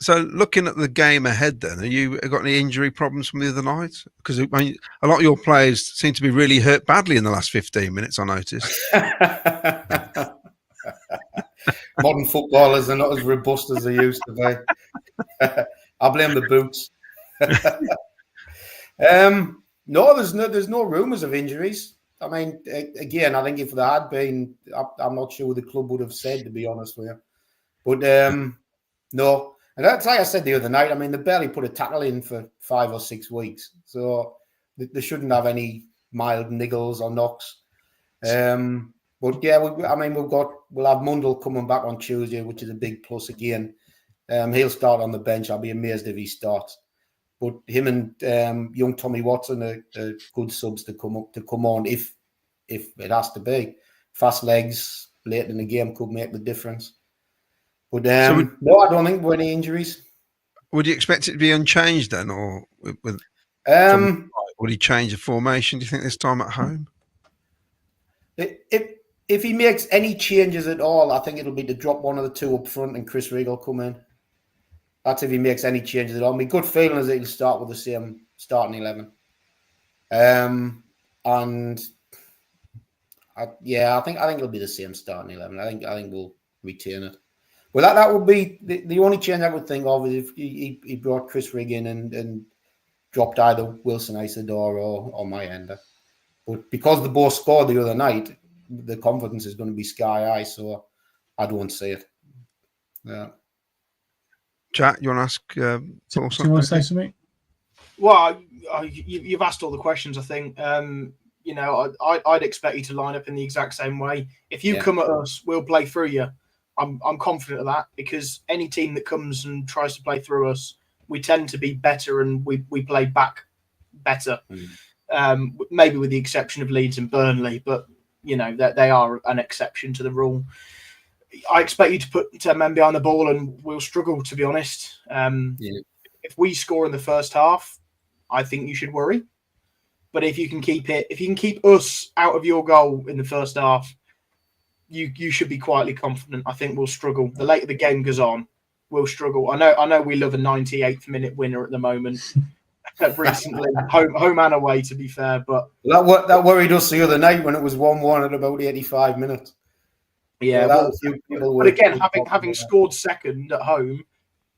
So looking at the game ahead, then, have you got any injury problems from the other night? Because a lot of your players seem to be really hurt badly in the last 15 minutes. I noticed. Modern footballers are not as robust as they used to be. I blame the boots. No, there's no rumours of injuries. I mean, again, I think if there had been, I'm not sure what the club would have said, to be honest with you. But no. And that's like I said the other night, I mean, they barely put a tackle in for 5 or 6 weeks. So they shouldn't have any mild niggles or knocks. But yeah, we'll have Mundell coming back on Tuesday, which is a big plus again. He'll start on the bench. I'll be amazed if he starts. But him and young Tommy Watson are good subs to come on if it has to be. Fast legs late in the game could make the difference. But no, I don't think there were any injuries. Would you expect it to be unchanged then, or would he change the formation? Do you think this time at home? If he makes any changes at all, I think it'll be to drop one of the two up front and Chris Regal come in. That's if he makes any changes at all. My good feeling is that he'll start with the same starting 11. I think it'll be the same starting 11. I think we'll retain it. Well, that would be the only change I would think of is if he brought Chris Rigg in and dropped either Wilson Isidore or Mayenda. But because the both scored the other night, the confidence is going to be sky high, so I don't see it. Yeah. Jack, you want to ask? Do you want to say something? Well, you've asked all the questions. I think I'd expect you to line up in the exact same way. If you come at us, we'll play through you. I'm confident of that because any team that comes and tries to play through us, we tend to be better and we play back better. Maybe with the exception of Leeds and Burnley, but they are an exception to the rule. I expect you to put 10 men behind the ball and we'll struggle, to be honest. If we score in the first half, I think you should worry. But if you can keep us out of your goal in the first half, you should be quietly confident. I think we'll struggle. The later the game goes on, we'll struggle. I know we love a 98th minute winner at the moment. Recently, home and away, to be fair, but that worried us the other night when it was 1-1 at about 85 minutes. Yeah, but again, having scored second at home,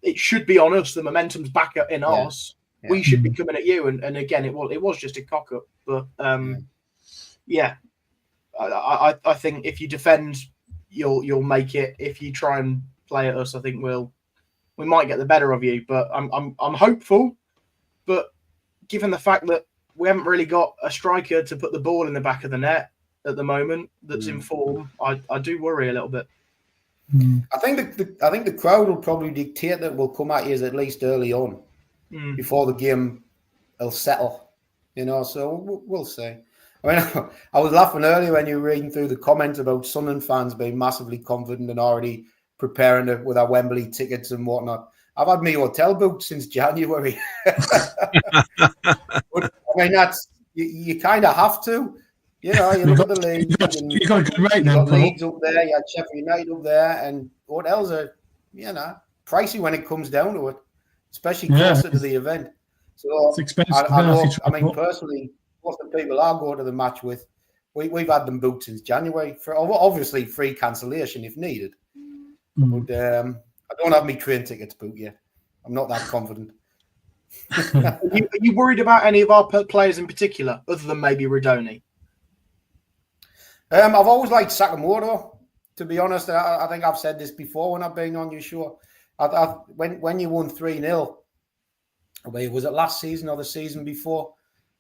it should be on us. The momentum's back in us. Yeah. We should be coming at you, and again, it was just a cock up. But I think if you defend, you'll make it. If you try and play at us, I think we might get the better of you. But I'm hopeful. But given the fact that we haven't really got a striker to put the ball in the back of the net at the moment that's in form, I do worry a little bit. I think the crowd will probably dictate that we'll come at you at least early on before the game will settle. So we'll see. I mean, I was laughing earlier when you were reading through the comments about Sunderland fans being massively confident and already preparing with our Wembley tickets and whatnot. I've had my hotel booked since January. But, I mean, that's you kind of have to. You know, you look at the league. You got a good rate You then, got Paul. Leeds up there, you had Sheffield United up there, and hotels are, you know, pricey when it comes down to it, especially closer to the event. So it's expensive. I know. I mean, personally, most of the people I go to the match with, we've had them booked since January. For obviously free cancellation if needed. But I don't have my train tickets booked yet. I'm not that confident. Are you worried about any of our players in particular, other than maybe Radoni? I've always liked Sakamoto, to be honest. I think I've said this before when I've been on your show. When you won 3-0, was it last season or the season before?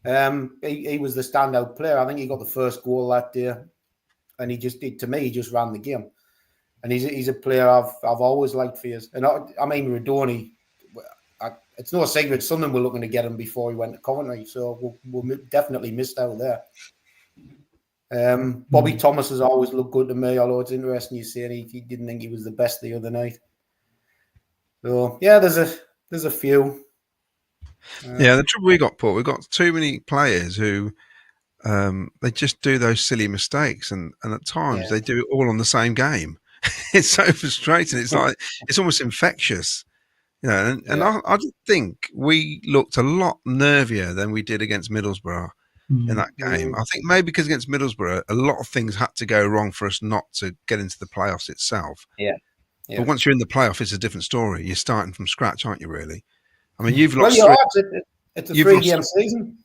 He was the standout player. I think he got the first goal that day, and he just ran the game. And he's a player I've always liked for years. And I mean, Radoni, it's no secret Sunderland were looking to get him before he went to Coventry, so we'll definitely missed out there. Bobby Thomas has always looked good to me, although it's interesting you saying he didn't think he was the best the other night. So yeah, there's a few. Yeah, the trouble we got, Paul, we've got too many players who they just do those silly mistakes, and at times they do it all on the same game. It's so frustrating. It's like it's almost infectious, you know. And I just think we looked a lot nervier than we did against Middlesbrough in that game. I think maybe because against Middlesbrough, a lot of things had to go wrong for us not to get into the playoffs itself. Yeah. But once you're in the playoff, it's a different story. You're starting from scratch, aren't you? Really? I mean, you've lost. It's a 3-game season.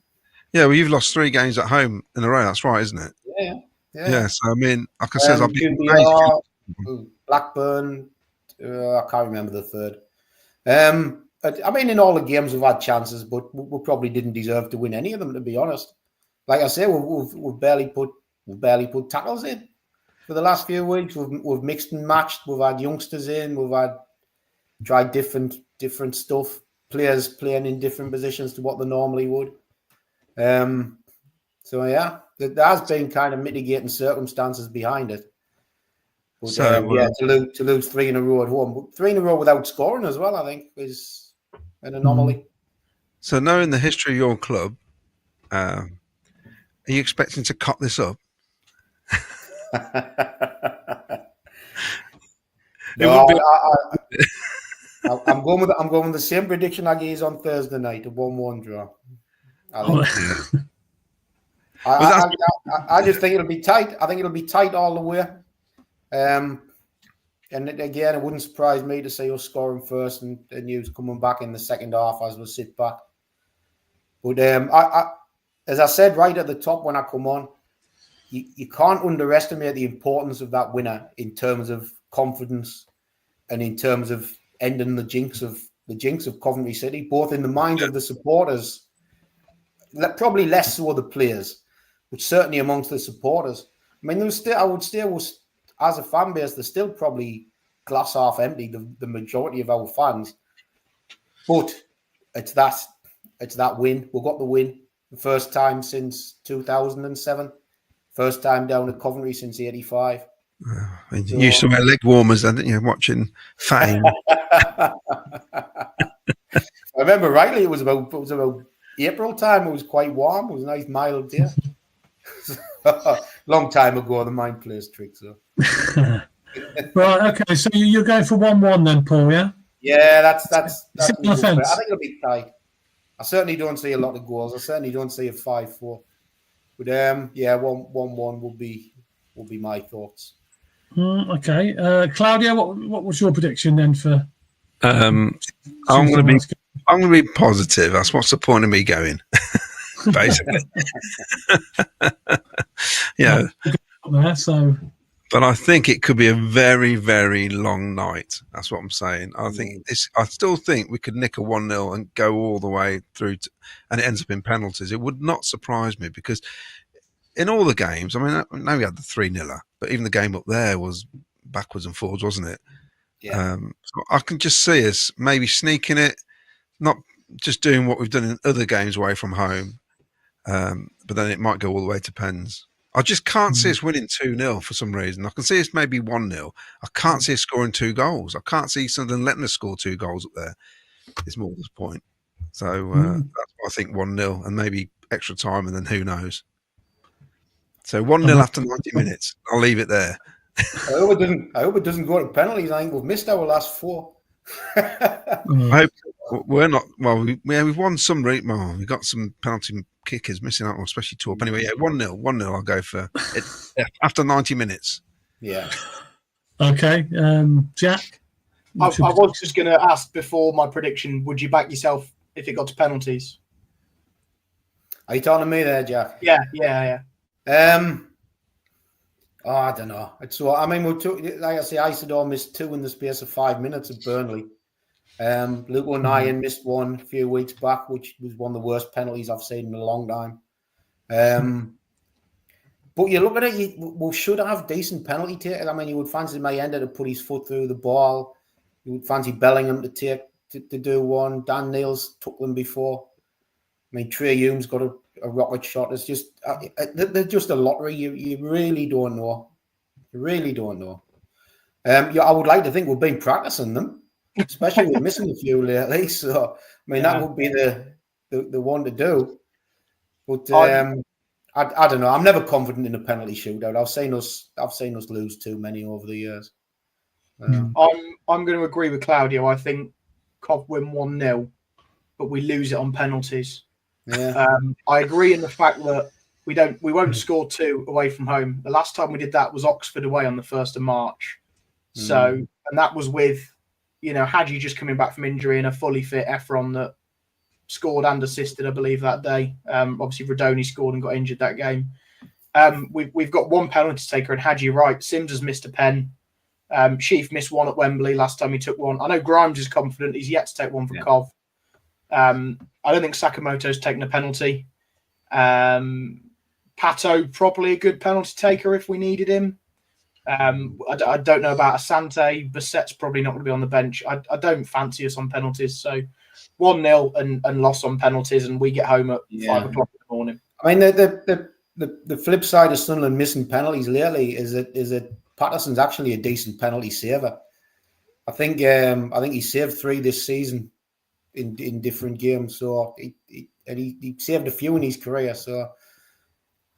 Yeah, well, you've lost 3 games at home in a row. That's right, isn't it? Yeah. So I mean, like I said, I've been Blackburn. I can't remember the third. I mean, in all the games we've had chances, but we probably didn't deserve to win any of them, to be honest. Like I say, we've barely put tackles in for the last few weeks. We've mixed and matched. We've had youngsters in. We've tried different stuff. Players playing in different positions to what they normally would. So yeah, there has been kind of mitigating circumstances behind it. But, to lose 3 in a row at home, but 3 in a row without scoring as well, I think is an anomaly. So knowing the history of your club, are you expecting to cut this up? No, I'm going with the same prediction I gave on Thursday night, a 1-1 draw. I just think it'll be tight. I think it'll be tight all the way. And again, it wouldn't surprise me to see us scoring first and you coming back in the second half as we sit back. But as I said right at the top when I come on, you can't underestimate the importance of that winner in terms of confidence and in terms of ending the jinx of Coventry City, both in the minds of the supporters, probably less so the players, but certainly amongst the supporters. I mean, I would say as a fan base, there's still probably glass half empty, the majority of our fans. But it's that win. We got the win. The first time since 2007. First time down at Coventry since 85. You used to wear leg warmers then, didn't you, watching Fame? I remember rightly, it was about April time. It was quite warm. It was a nice mild day. Long time ago, the mind plays tricks. So. Right, okay. So you're going for 1-1 then, Paul? Yeah. Yeah, that's I think it'll be tight. I certainly don't see a lot of goals. I certainly don't see a 5-4. But 1-1 will be my thoughts. Okay, Claudia, what was your prediction then for? I'm going to be positive. That's what's the point of me going, basically. Yeah. So. But I think it could be a very, very long night. That's what I'm saying. I still think we could nick a 1-0 and go all the way through, and it ends up in penalties. It would not surprise me because in all the games, I mean, I know we had the 3-0, but even the game up there was backwards and forwards, wasn't it? Yeah. So I can just see us maybe sneaking it, not just doing what we've done in other games away from home, but then it might go all the way to pens. I just can't see us winning 2-0 for some reason. I can see us maybe 1-0. I can't see us scoring 2 goals. I can't see Sunderland letting us score 2 goals up there. Is more the point. So that's why I think 1-0 and maybe extra time, and then who knows. So 1-0 after 90 minutes. I'll leave it there. I hope it doesn't go to penalties. I think we've missed our last 4. I hope we're not. Well, we've won some. Well, we've got some penalty kickers missing out, especially Torp. Anyway, 1-0. 1-0. I'll go for it after 90 minutes. Yeah. Okay, Jack. I was just going to ask before my prediction: would you back yourself if it got to penalties? Are you talking to me there, Jack? Yeah. I don't know. Like I say, Isidore missed 2 in the space of 5 minutes at Burnley. Luke O'Nien missed 1 a few weeks back, which was one of the worst penalties I've seen in a long time. But you look at it, we should have decent penalty takers. I mean, you would fancy Mayenda to put his foot through the ball. You would fancy Bellingham to do one. Dan Neal's took them before. I mean, Trey Hume's got a rocket shot. It's just they're just a lottery. You really don't know. You really don't know. I would like to think we've been practicing them, especially with missing a few lately. So I mean, that would be the one to do. But I don't know. I'm never confident in a penalty shootout. I've seen us lose too many over the years. I'm going to agree with Claudio. I think Cov win 1-0, but we lose it on penalties. Yeah. I agree in the fact that we won't score 2 away from home. The last time we did that was Oxford away on the 1st of March. So, and that was with, Hadji just coming back from injury and a fully fit Efron that scored and assisted, I believe, that day. Obviously, Rodoni scored and got injured that game. We've got 1 penalty taker, and Hadji right. Sims has missed a pen. Sheaf missed 1 at Wembley last time he took 1. I know Grimes is confident. He's yet to take 1 from Cov. I don't think Sakamoto's taken a penalty. Pato, probably a good penalty taker if we needed him. I don't know about Asante. Bassett's probably not going to be on the bench. I don't fancy us on penalties. So 1-0 and loss on penalties, and we get home at 5 o'clock in the morning. I mean, the flip side of Sunderland missing penalties lately is that Patterson's actually a decent penalty saver. I think he saved 3 this season in different games. So he saved a few in his career. So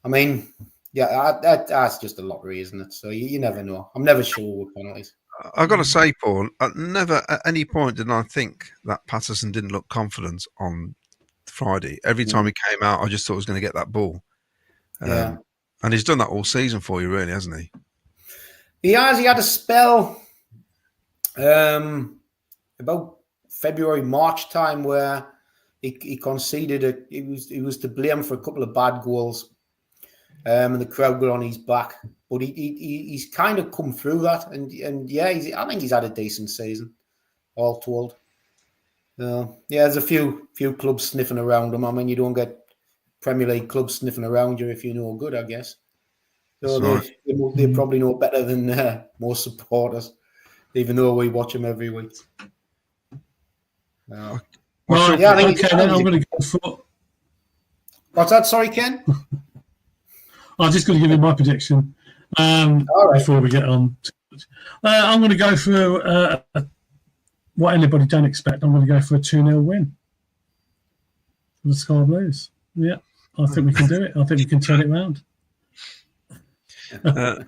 I mean, that's just a lottery, isn't it? So you never know. I'm never sure with penalties. I've got to say, Paul, never at any point did I think that Patterson didn't look confident on Friday. Every time he came out, I just thought he was going to get that ball. And he's done that all season for you, really, hasn't he? He has. He had a spell about February, March time where he conceded he was to blame for a couple of bad goals, and the crowd got on his back. But he's kind of come through that, and I think he's had a decent season, all told. There's a few clubs sniffing around him. I mean, you don't get Premier League clubs sniffing around you if you're no good, I guess. So they probably know better than most supporters, even though we watch them every week. I think then I'm going to go for. What's that? Sorry, Ken. I'm just going to give you my prediction before we get on. I'm going to go for what anybody don't expect. I'm going to go for a 2-0 win for the Sky Blues. Yeah, I think we can do it. I think we can turn it around. We're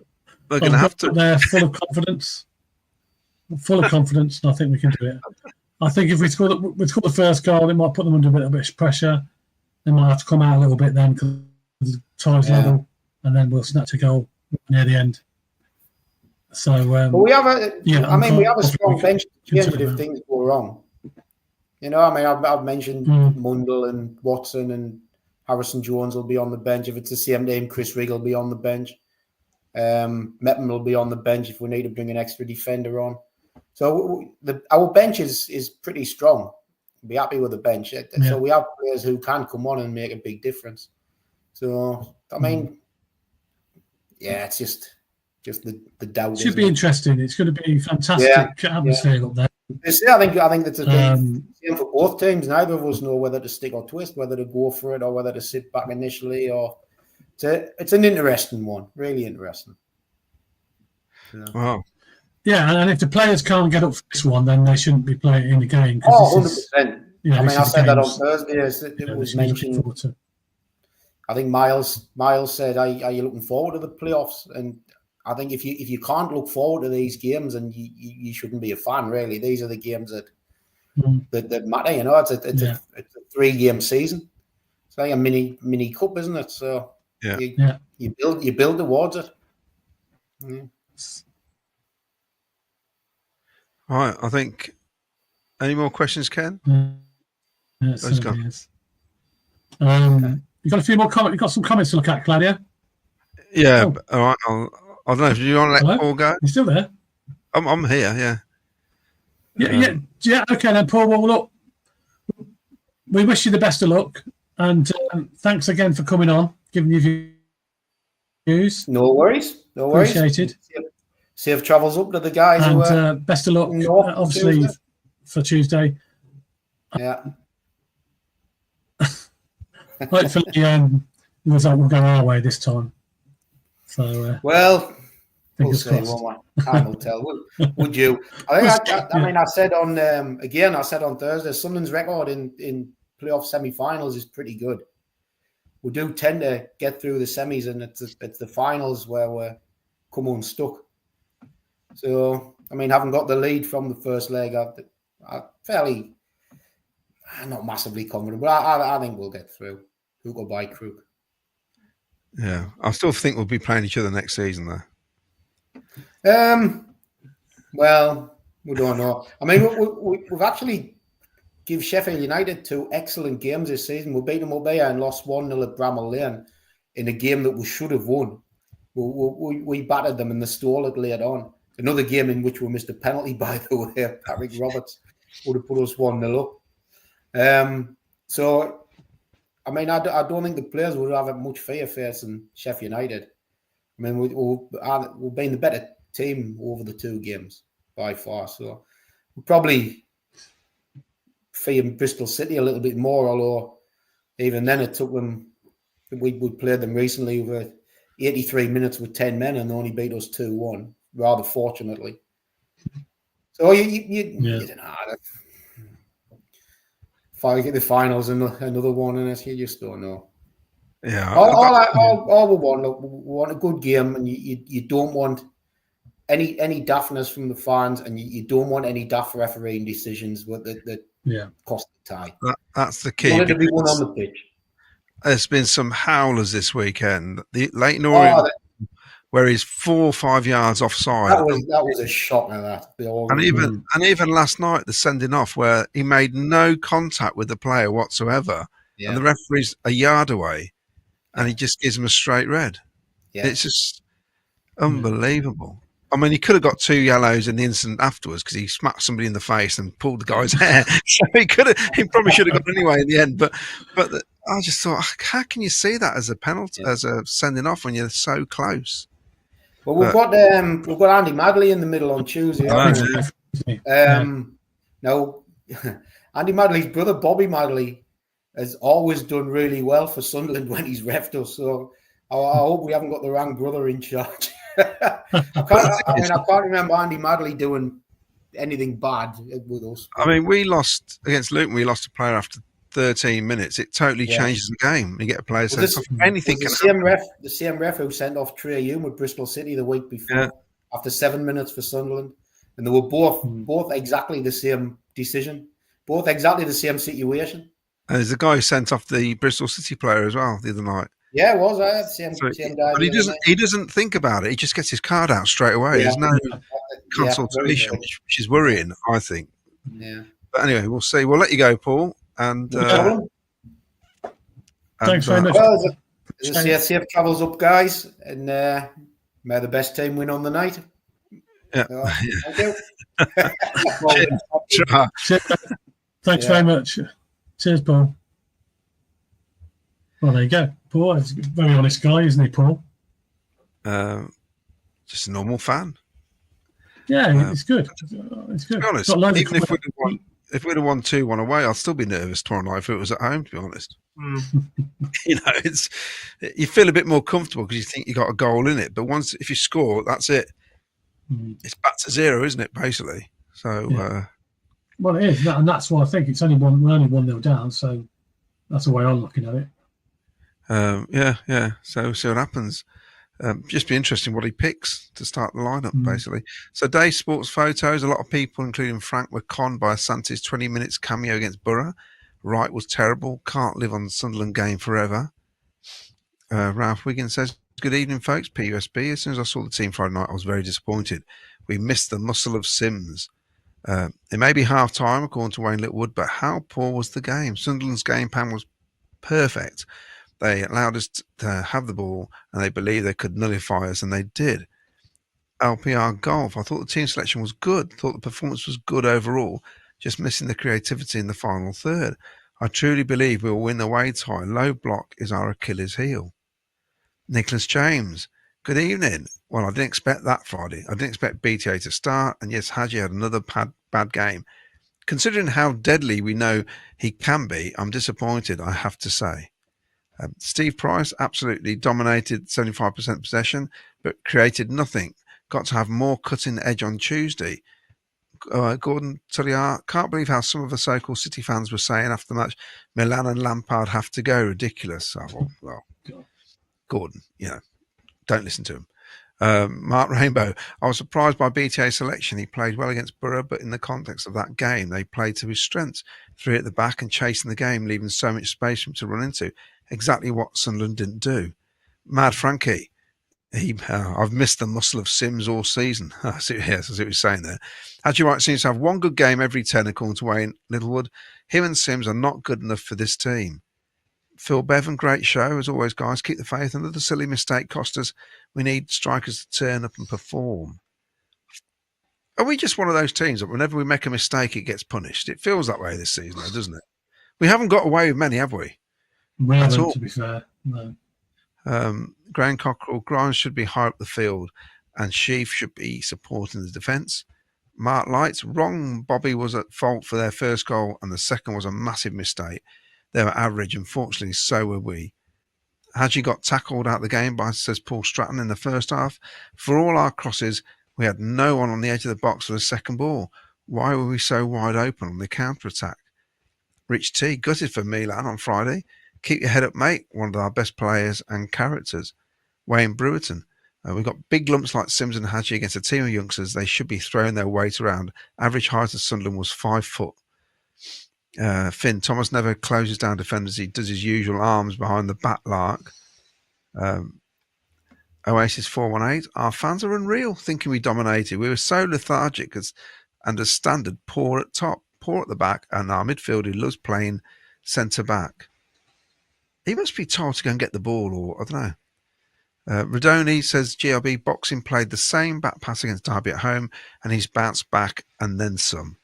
going to have to. They're full of confidence, and I think we can do it. I think if we score the first goal, it might put them under a bit of pressure. They might have to come out a little bit then because the time's level, and then we'll snatch a goal near the end. So, we have a strong bench to change it if things go wrong. I've mentioned Mundell and Watson and Harrison Jones will be on the bench. If it's the same name, Chris Rigg will be on the bench. Mepham will be on the bench if we need to bring an extra defender on. So our bench is pretty strong. We'll be happy with the bench. So we have players who can come on and make a big difference. So, I mean, it's just the doubt. It should be interesting. It's going to be fantastic atmosphere up there. I think that's a thing. Same for both teams. Neither of us know whether to stick or twist, whether to go for it or whether to sit back initially or it's an interesting one, really interesting. So. Wow. Yeah, and if the players can't get up for this one, then they shouldn't be playing in the game. Oh, 100%. I mean, I said that on Thursday. It was mentioned. I think Miles said, "Are you looking forward to the playoffs?" And I think if you can't look forward to these games, and you shouldn't be a fan, really. These are the games that matter. You know, it's a 3-game season. It's like a mini cup, isn't it? So you build towards it. Yeah. All right, I think. Any more questions, Ken? Yes, you got a few more comments. You got some comments to look at, Claudia. Yeah. All right. I don't know if you want to let Paul go. You still there? I'm here. Yeah. Yeah. Okay, then, Paul. Well, look, we wish you the best of luck, and thanks again for coming on, giving your views. No worries. Appreciated. Safe travels up to the guys. And best of luck, obviously, for Tuesday. Yeah. Hopefully, the result will go our way this time. So, we'll see. Time will tell. Would you? I said on Thursday, Sunderland's record in playoff semi-finals is pretty good. We do tend to get through the semis, and it's the finals where we're come unstuck. So, having got the lead from the first leg, I'm not massively confident, but I think we'll get through. Hook or by crook. Yeah, I still think we'll be playing each other next season, though. Well, we don't know. We've actually give Sheffield United 2 excellent games this season. We beat them up here and lost 1-0 at Bramall Lane in a game that we should have won. We battered them and they stole it late on. Another game in which we missed a penalty, by the way. Patrick Roberts would have put us 1-0 up. I don't think the players would have much fear facing Sheffield United. We've been the better team over the 2 games by far. So we'll probably fear Bristol City a little bit more, although even then it took them, we played them recently over 83 minutes with 10 men and they only beat us 2-1, rather fortunately. So you don't know. If I get the finals and another one in it, you just don't know. Yeah. All we want a good game, and you don't want any daftness from the fans, and you don't want any daft refereeing decisions that cost the tie. That's the key. You want it to be one on the pitch. There's been some howlers this weekend. The Leighton Orient, where he's 4 or 5 yards offside. That was a shocker. And even last night, the sending off where he made no contact with the player whatsoever, and the referee's a yard away, and he just gives him a straight red. Yeah. It's just unbelievable. He could have got 2 yellows in the incident afterwards because he smacked somebody in the face and pulled the guy's hair. So he probably should have got anyway in the end. But I just thought, how can you see that as a penalty, as a sending off when you're so close? Well, we've got Andy Madley in the middle on Tuesday. Now, Andy Madley's brother, Bobby Madley, has always done really well for Sunderland when he's refed us. So I hope we haven't got the wrong brother in charge. I can't remember Andy Madley doing anything bad with us. We lost against Luton. We lost a player after 13 minutes. It totally changes the game. You get a player sent off. Anything can happen. The same ref who sent off Trey Hume with Bristol City the week before after 7 minutes for Sunderland, and they were both exactly the same decision, both exactly the same situation. And there's a guy who sent off the Bristol City player as well the other night. Yeah, it was. I had the same guy. But he doesn't think about it. He just gets his card out straight away. There's no consultation, which is worrying, I think. Yeah. But anyway, we'll see. We'll let you go, Paul. And thanks very much. Well, the safe travels up, guys, and may the best team win on the night. Yeah. Thank you. Thanks very much. Cheers, Paul. Well, there you go. Paul is a very honest guy, isn't he, Paul? Just a normal fan. Yeah, it's good. It's good. To be honest, even if we'd have won 2-1 away, I'd still be nervous tomorrow night if it was at home, to be honest. You know, you feel a bit more comfortable because you think you got a goal in it. But if you score, that's it. It's back to zero, isn't it? Basically. So. Well, it is, and that's why I think it's we're only 1-0 down. So that's the way I'm looking at it. Yeah. So see what happens. Just be interesting what he picks to start the lineup, basically. So, Day Sports photos. A lot of people, including Frank, were conned by Asante's 20 minutes cameo against Borough. Wright was terrible. Can't live on the Sunderland game forever. Ralph Wiggins says, "Good evening, folks. PUSB. As soon as I saw the team Friday night, I was very disappointed. We missed the muscle of Sims. It may be half time, according to Wayne Littlewood, but how poor was the game? Sunderland's game plan was perfect. They allowed us to have the ball, and they believed they could nullify us, and they did." LPR Golf. I thought the team selection was good. Thought the performance was good overall. Just missing the creativity in the final third. I truly believe we will win the away tie. Low block is our Achilles heel. Nicholas James. Good evening. Well, I didn't expect that Friday. I didn't expect BTA to start, and yes, Hadji had another bad game. Considering how deadly we know he can be, I'm disappointed, I have to say. Steve Price absolutely dominated 75% possession, but created nothing. Got to have more cutting edge on Tuesday. Gordon Tulliar, can't believe how some of the so-called City fans were saying after the match, Milan and Lampard have to go. Ridiculous. I thought, well, Gordon, don't listen to him. Mark Rainbow, I was surprised by BTA's selection. He played well against Borough, but in the context of that game, they played to his strengths. 3 at the back and chasing the game, leaving so much space for him to run into. Exactly what Sunderland didn't do. Mad Frankie, I've missed the muscle of Sims all season. I see what you're saying there. Hadji Wright seems to have one good game every 10, according to Wayne Littlewood. Him and Sims are not good enough for this team. Phil Bevan, great show, as always, guys. Keep the faith. Another silly mistake cost us. We need strikers to turn up and perform. Are we just one of those teams that whenever we make a mistake, it gets punished? It feels that way this season, though, doesn't it? We haven't got away with many, have we? We haven't, to be fair. No. Graham Cockrell, Grimes should be higher up the field and Sheaf should be supporting the defence. Mark Lights, wrong. Bobby was at fault for their first goal and the second was a massive mistake. They were average. Unfortunately, so were we. Hadji got tackled out of the game by, says Paul Stratton, in the first half. For all our crosses, we had no one on the edge of the box for the second ball. Why were we so wide open on the counter-attack? Rich T, gutted for Milan on Friday. Keep your head up, mate. One of our best players and characters. Wayne Brewerton. We've got big lumps like Sims and Hadji against a team of youngsters. They should be throwing their weight around. Average height of Sunderland was 5 foot. Finn, Thomas never closes down defenders. He does his usual arms behind the bat lark. Oasis 418. Our fans are unreal, thinking we dominated. We were so lethargic and as standard, poor at top, poor at the back, and our midfielder loves playing centre back. He must be told to go and get the ball, or I don't know. Radoni says GRB boxing played the same back pass against Derby at home, and he's bounced back and then some.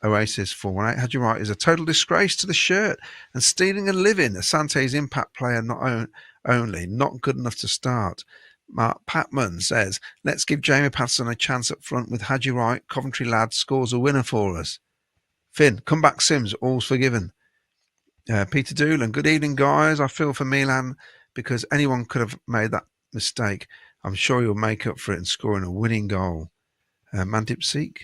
Oasis 418. Hadji Wright is a total disgrace to the shirt and stealing a living. Asante's impact player only, not good enough to start. Mark Patman says, let's give Jamie Patterson a chance up front with Hadji Wright. Coventry lad scores a winner for us. Finn, come back Sims, all's forgiven. Peter Doolan, good evening, guys. I feel for Milan because anyone could have made that mistake. I'm sure he'll make up for it and scoring a winning goal. Mandip Singh,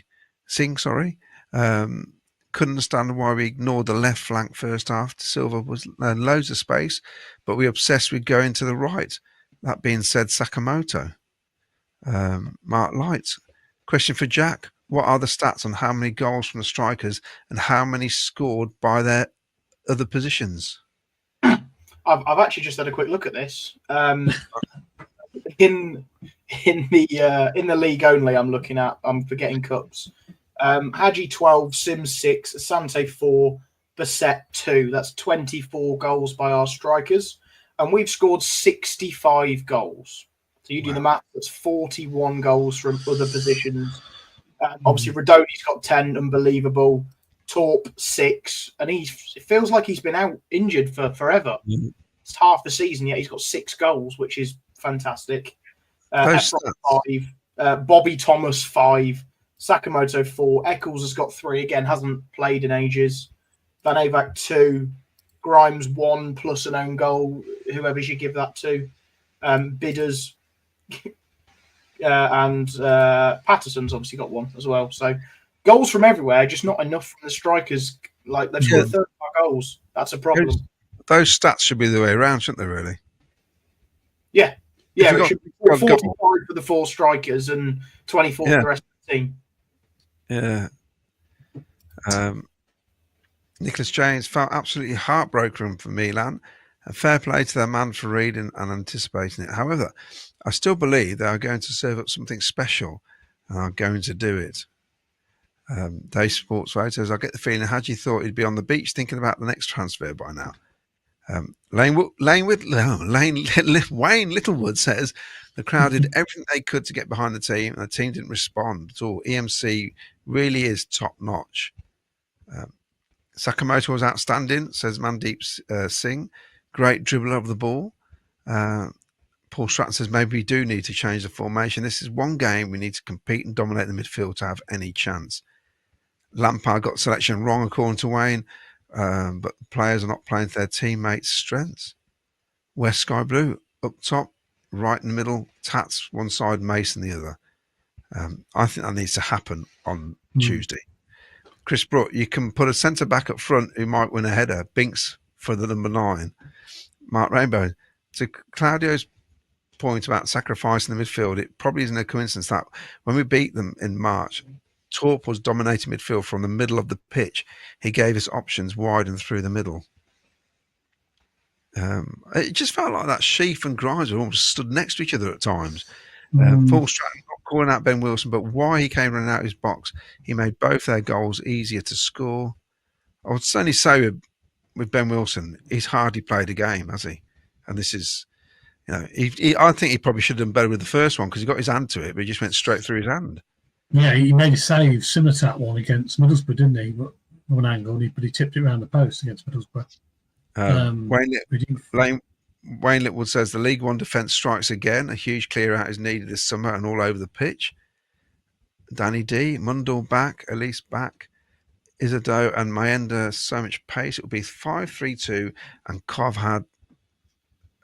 couldn't understand why we ignored the left flank first half. Silva was loads of space, but we obsessed with going to the right. That being said, Sakamoto. Mark Lights, question for Jack. What are the stats on how many goals from the strikers and how many scored by their other positions? I've actually just had a quick look at this. In the league only, I'm forgetting cups. Hadji 12, Sims 6, Asante 4, Bassett 2. That's 24 goals by our strikers, and we've scored 65 goals. So you do the math. That's 41 goals from other positions. Obviously, Radoni's got 10, unbelievable. Torp 6, and it feels like he's been out injured for forever. It's half the season, yet he's got 6 goals, which is fantastic. Efron 5, Bobby Thomas 5, Sakamoto 4, Eccles has got 3, again, hasn't played in ages. Van Avak 2, Grimes 1 plus an own goal, whoever you give that to. Bidders and Patterson's obviously got 1 as well. So goals from everywhere, just not enough from the strikers. Like they've scored 35 goals. That's a problem. Those stats should be the way around, shouldn't they? Really? Yeah, it should be 45 for the 4 strikers and 24 for the rest of the team. Yeah. Nicholas James felt absolutely heartbroken for Milan. And fair play to their man for reading and anticipating it. However, I still believe they are going to serve up something special and are going to do it. Dave Sports Photos, I get the feeling Hadji thought he'd be on the beach thinking about the next transfer by now. Wayne Littlewood says the crowd did everything they could to get behind the team and the team didn't respond at all. EMC really is top notch. Sakamoto was outstanding, says Mandeep Singh. Great dribble of the ball. Paul Stratton says maybe we do need to change the formation. This is one game we need to compete and dominate the midfield to have any chance. Lampard got selection wrong according to Wayne, but players are not playing to their teammates' strengths. West Sky Blue up top, right in the middle, Tats one side, Mason the other. I think that needs to happen on Tuesday. Chris Brook, you can put a centre back up front who might win a header. Binks for the number 9. Mark Rainbow, to Claudio's point about sacrificing the midfield, it probably isn't a coincidence that when we beat them in March, Torp was dominating midfield from the middle of the pitch. He gave us options wide and through the middle. It just felt like that Sheaf and Grimes were almost stood next to each other at times. Paul Stratton not calling out Ben Wilson, but why he came running out of his box. He made both their goals easier to score. I would certainly say with Ben Wilson, he's hardly played a game, has he? And this is, I think he probably should have done better with the first one because he got his hand to it, but he just went straight through his hand. Yeah, he made a save similar to that one against Middlesbrough, didn't he? But one angle, but he tipped it around the post against Middlesbrough. Wayne Litwood says the League One defence strikes again. A huge clear out is needed this summer and all over the pitch. Danny D, Mundell back, Elise back, Isidore and Mayenda, so much pace. It will be 5-3-2 and Cov have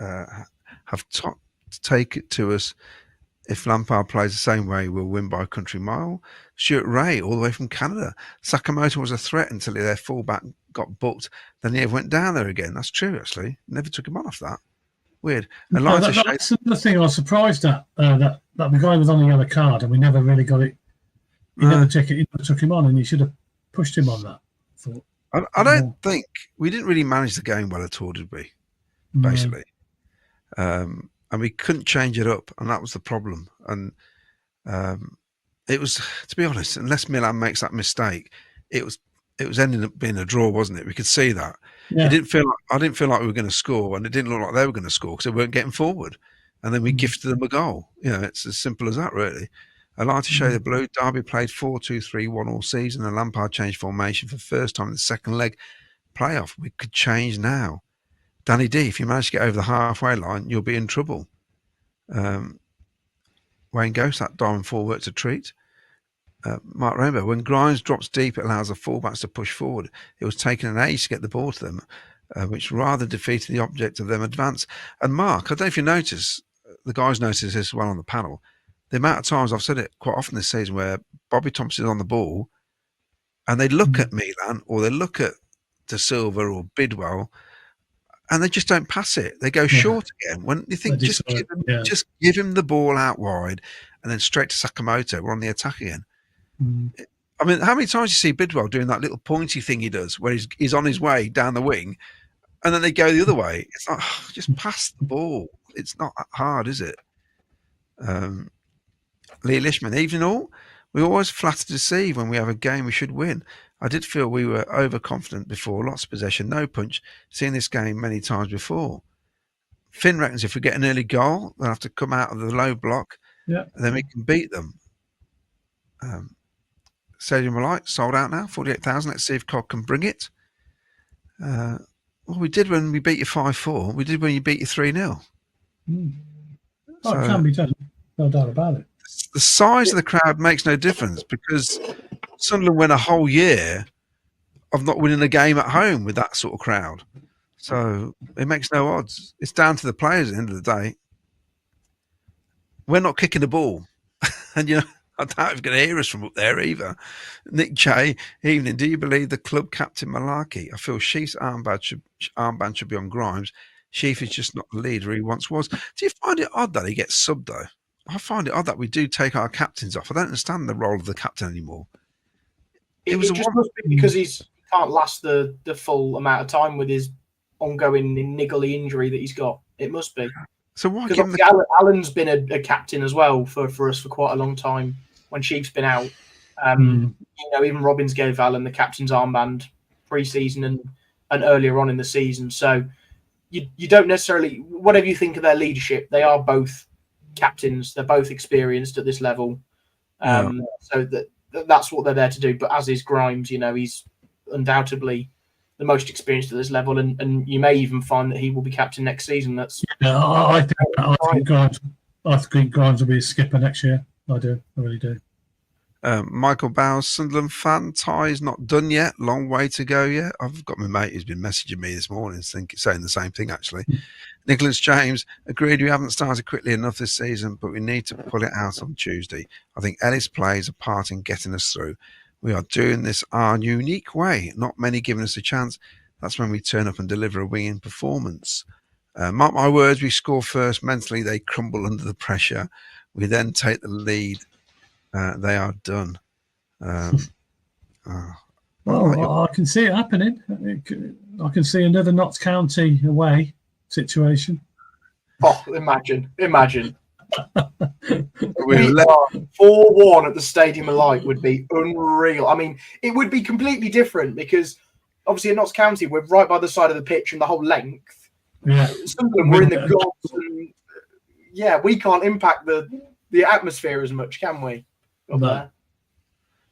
to take it to us. If Lampard plays the same way, we'll win by a country mile. Stuart Ray, all the way from Canada. Sakamoto was a threat until their fullback got booked. Then he went down there again. That's true, actually. Never took him on off that. Weird. And that's another thing I was surprised at, that the guy was on the yellow card and we never really got it. He never took him on and he should have pushed him on that. I don't think we didn't really manage the game well at all, did we? Basically. And we couldn't change it up, and that was the problem. And it was, to be honest, unless Milan makes that mistake, it was ending up being a draw, wasn't it? We could see that. Yeah. I didn't feel like we were going to score, and it didn't look like they were going to score because they weren't getting forward. And then we gifted them a goal. It's as simple as that, really. I'd like to show the blue. Derby played 4-2-3-1 all season, and Lampard changed formation for the first time in the second leg playoff. We could change now. Danny D, if you manage to get over the halfway line, you'll be in trouble. Wayne Ghost, that diamond forward to treat. Mark Rainbow, when Grimes drops deep, it allows the fullbacks to push forward. It was taking an age to get the ball to them, which rather defeated the object of them advance. And Mark, I don't know if you notice, the guys noticed this as well on the panel, the amount of times I've said it quite often this season where Bobby Thompson is on the ball and they look at Milan or they look at De Silva or Bidwell and they just don't pass it. They go short again. When you think just give him the ball out wide and then straight to Sakamoto, we're on the attack again. I mean, how many times do you see Bidwell doing that little pointy thing he does where he's on his way down the wing and then they go the other way? It's like, just pass the ball. It's not that hard, is it? Lee Lishman, evening all. We always flatter to deceive when we have a game we should win. I did feel we were overconfident before, lots of possession, no punch. Seen this game many times before. Finn reckons if we get an early goal, they'll have to come out of the low block, and then we can beat them. Stadium Light sold out now, 48,000. Let's see if Cog can bring it. Well, we did when we beat you 5-4. We did when you beat you 3-0. So, it can be done. No doubt about it. The size of the crowd makes no difference because Sunderland went a whole year of not winning a game at home with that sort of crowd. So it makes no odds. It's down to the players at the end of the day. We're not kicking the ball. And, I doubt if you're going to hear us from up there either. Nick J, evening. Do you believe the club captain Malarkey? I feel Sheaf's armband should be on Grimes. Sheaf is just not the leader he once was. Do you find it odd that he gets subbed, though? I find it odd that we do take our captains off. I don't understand the role of the captain anymore. It just must be because he can't last the full amount of time with his ongoing niggly injury that he's got. It must be. So why? Because Alan's been a captain as well for us for quite a long time when Sheaf's been out. Even Robbins gave Alan the captain's armband pre-season and earlier on in the season. So you don't necessarily, whatever you think of their leadership, they are both captains. They're both experienced at this level. So that's what they're there to do. But as is Grimes, he's undoubtedly the most experienced at this level, and you may even find that he will be captain next season. I think Grimes will be a skipper next year. I really do. Michael Bowes, Sunderland fan, tie's not done yet. Long way to go yet. I've got my mate who's been messaging me this morning saying the same thing, actually. Nicholas James, agreed we haven't started quickly enough this season, but we need to pull it out on Tuesday. I think Ellis plays a part in getting us through. We are doing this our unique way, not many giving us a chance. That's when we turn up and deliver a winning performance. Mark my words, we score first. Mentally, they crumble under the pressure. We then take the lead. They are done. I can see it happening. I can see another Notts County away situation. Oh, imagine. We are 4-1 at the Stadium of Light would be unreal. I mean, it would be completely different because obviously at Notts County, we're right by the side of the pitch and the whole length. Yeah. Some of them were in the goals. And, we can't impact the atmosphere as much, can we? No.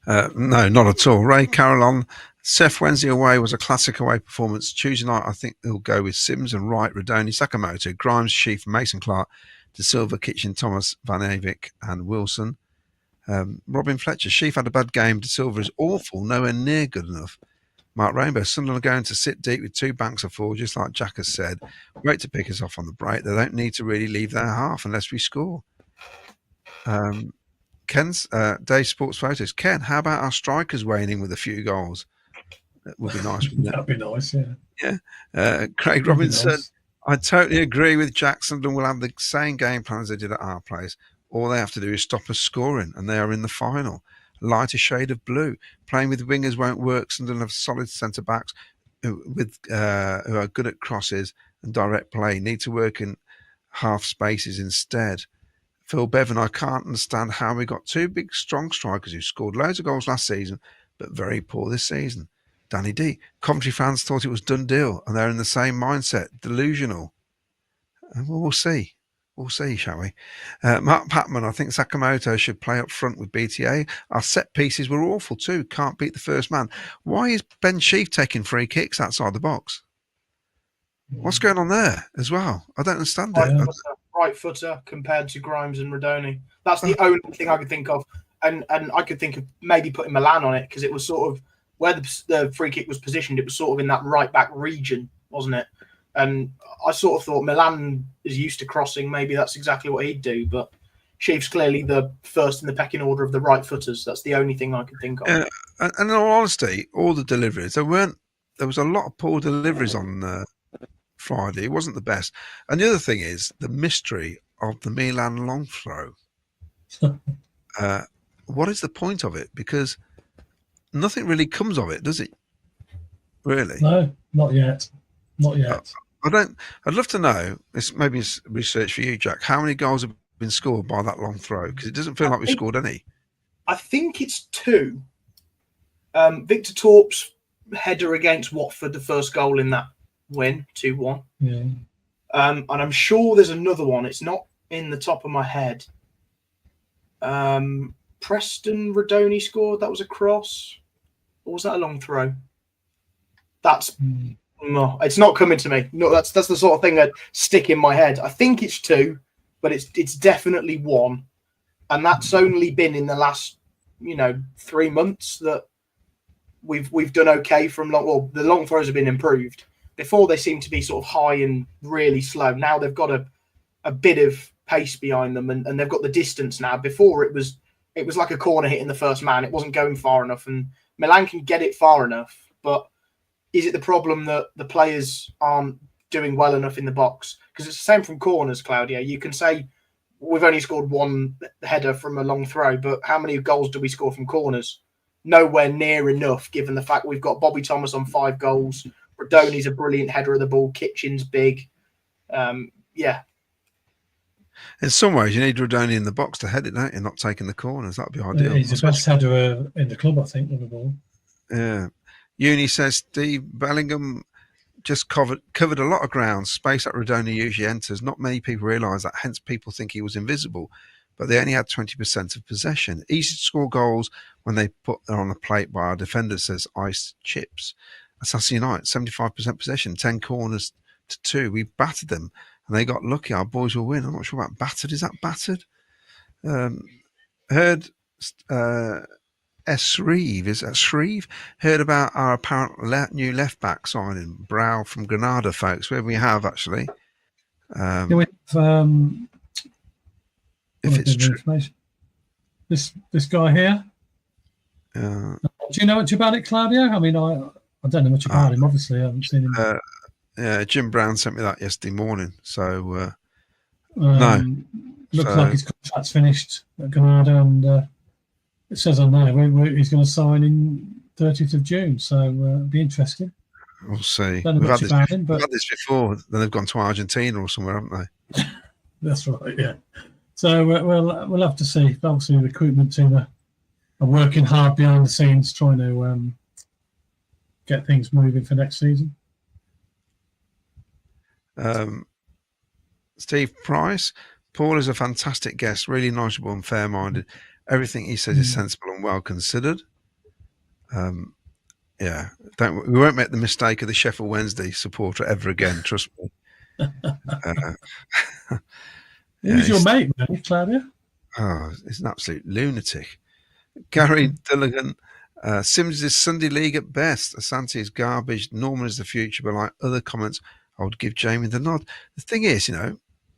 No, not at all. Ray Carolon, Seth Wednesday away was a classic away performance. Tuesday night, I think they'll go with Sims and Wright, Radoni, Sakamoto, Grimes, Sheaf, Mason Clark, De Silva, Kitchen, Thomas, Van Avik and Wilson. Robin Fletcher, Sheaf had a bad game. De Silva is awful, nowhere near good enough. Mark Rainbow, Sunderland are going to sit deep with 2 banks of 4, just like Jack has said. Great to pick us off on the break. They don't need to really leave their half unless we score. Ken's Dave Sports Photos. Ken, how about our strikers weighing in with a few goals? That would be nice, wouldn't it? That'd be nice, yeah. Yeah. Craig Robinson, nice. I totally agree with Jackson. We'll have the same game plan as they did at our place. All they have to do is stop us scoring, and they are in the final. Lighter shade of blue. Playing with wingers won't work. Sunderland have solid centre backs who are good at crosses and direct play. Need to work in half spaces instead. Phil Bevan, I can't understand how we got 2 big, strong strikers who scored loads of goals last season, but very poor this season. Danny D. Coventry fans thought it was done deal, and they're in the same mindset, delusional. Well, we'll see. We'll see, shall we? Mark Patman, I think Sakamoto should play up front with BTA. Our set pieces were awful too. Can't beat the first man. Why is Ben Sheaf taking free kicks outside the box? What's going on there as well? I don't understand it. Right footer compared to Grimes and Radoni. That's the only thing I could think of. And I could think of maybe putting Milan on it because it was sort of where the free kick was positioned. It was sort of in that right back region, wasn't it? And I sort of thought Milan is used to crossing. Maybe that's exactly what he'd do. But Sheaf's clearly the first in the pecking order of the right footers. That's the only thing I could think of. And in all honesty, all the deliveries, there was a lot of poor deliveries on Friday. It wasn't the best. And the other thing is the mystery of the Milan long throw. What is the point of it? Because nothing really comes of it, does it? Really? No, not yet. Not yet. I'd love to know, this maybe it's research for you, Jack, how many goals have been scored by that long throw? Because it doesn't feel like we scored any. I think it's 2. Victor Torp's header against Watford, the first goal in that win, 2-1. Yeah. And I'm sure there's another one. It's not in the top of my head. Preston Radoni scored. That was a cross. Or was that a long throw? That's no, it's not coming to me. No, that's the sort of thing that stick in my head. I think it's 2, but it's definitely 1, and that's only been in the last 3 months that we've done okay from long. Well, the long throws have been improved, Before they seemed to be sort of high and really slow. Now they've got a bit of pace behind them, and they've got the distance now. Before it was like a corner hitting the first man. It wasn't going far enough, and Milan can get it far enough. But is it the problem that the players aren't doing well enough in the box? Because it's the same from corners, Claudio. You can say we've only scored one header from a long throw, but how many goals do we score from corners? Nowhere near enough, given the fact we've got Bobby Thomas on 5 goals. Rodoni's a brilliant header of the ball. Kitchen's big. Yeah. In some ways, you need Rodoni in the box to head it, don't you? Not taking the corners. That'd be ideal. He's the best header in the club, I think, with the ball. Yeah. Uni says Steve Bellingham just covered a lot of ground, space that Rodoni usually enters. Not many people realise that, hence people think he was invisible. But they only had 20% of possession. Easy to score goals when they put them on a plate by our defender, says Ice Chips. Assassin United, 75% possession, 10 corners to 2. We battered them, and they got lucky. Our boys will win. I'm not sure about battered. Is that battered? Heard Shreve. Is that Shreve? Heard about our apparent new left back signing, Brow from Granada, folks. Where we have actually. If it's true. This guy here. Do you know much about it, Claudio? I mean, I don't know much about him. Obviously, I haven't seen him. Yeah, Jim Brown sent me that yesterday morning. So no, looks like his contract's finished at Granada, and it says on there he's going to sign in 30th of June. So it'll be interesting. We'll see. We've had this before. Then they've gone to Argentina or somewhere, haven't they? That's right. Yeah. So we'll have to see. Obviously, the recruitment team are working hard behind the scenes, trying to get things moving for next season. Steve Price. Paul is a fantastic guest, really knowledgeable and fair-minded. Everything he says is sensible and well considered. Yeah, we won't make the mistake of the Sheffield Wednesday supporter ever again. Trust me. Who's your mate, man, Claudia? Oh, he's an absolute lunatic. Gary Dillon. Sims is Sunday League at best. Asante is garbage. Norman is the future. But like other comments, I would give Jamie the nod. The thing is,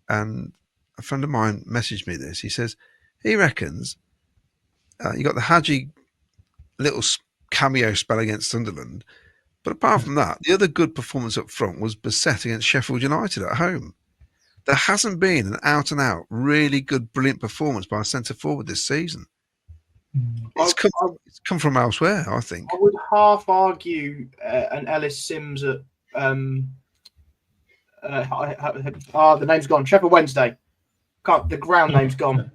and a friend of mine messaged me this. He says he reckons you got the Hadji little cameo spell against Sunderland. But apart from that, the other good performance up front was Bissett against Sheffield United at home. There hasn't been an out-and-out, really good, brilliant performance by a centre-forward this season. It's come from elsewhere, I think. I would half argue an Ellis Sims at the name's gone. Sheffield Wednesday. The ground name's gone.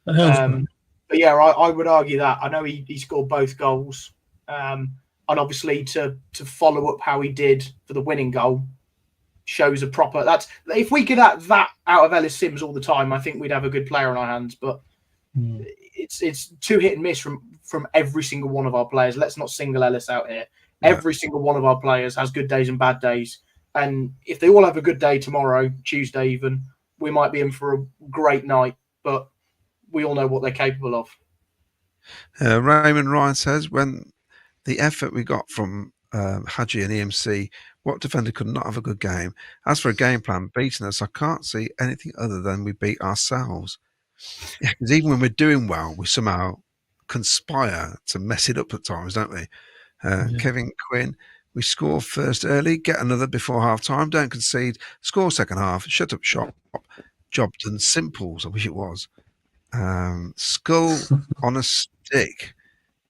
But yeah, I would argue that. I know he scored both goals, and obviously to follow up how he did for the winning goal shows a proper. That's if we could have that out of Ellis Sims all the time, I think we'd have a good player on our hands. But it's too hit and miss from every single one of our players. Let's not single Ellis out here. Yeah. Every single one of our players has good days and bad days. And if they all have a good day tomorrow, Tuesday even, we might be in for a great night. But we all know what they're capable of. Raymond Ryan says, when the effort we got from Hadji and EMC, what defender could not have a good game? As for a game plan beating us, I can't see anything other than we beat ourselves. Yeah, because even when we're doing well, we somehow conspire to mess it up at times, don't we? Kevin Quinn, we score first early, get another before half-time, don't concede, score second half, shut up shop, job done, simples, I wish it was. Skull on a stick.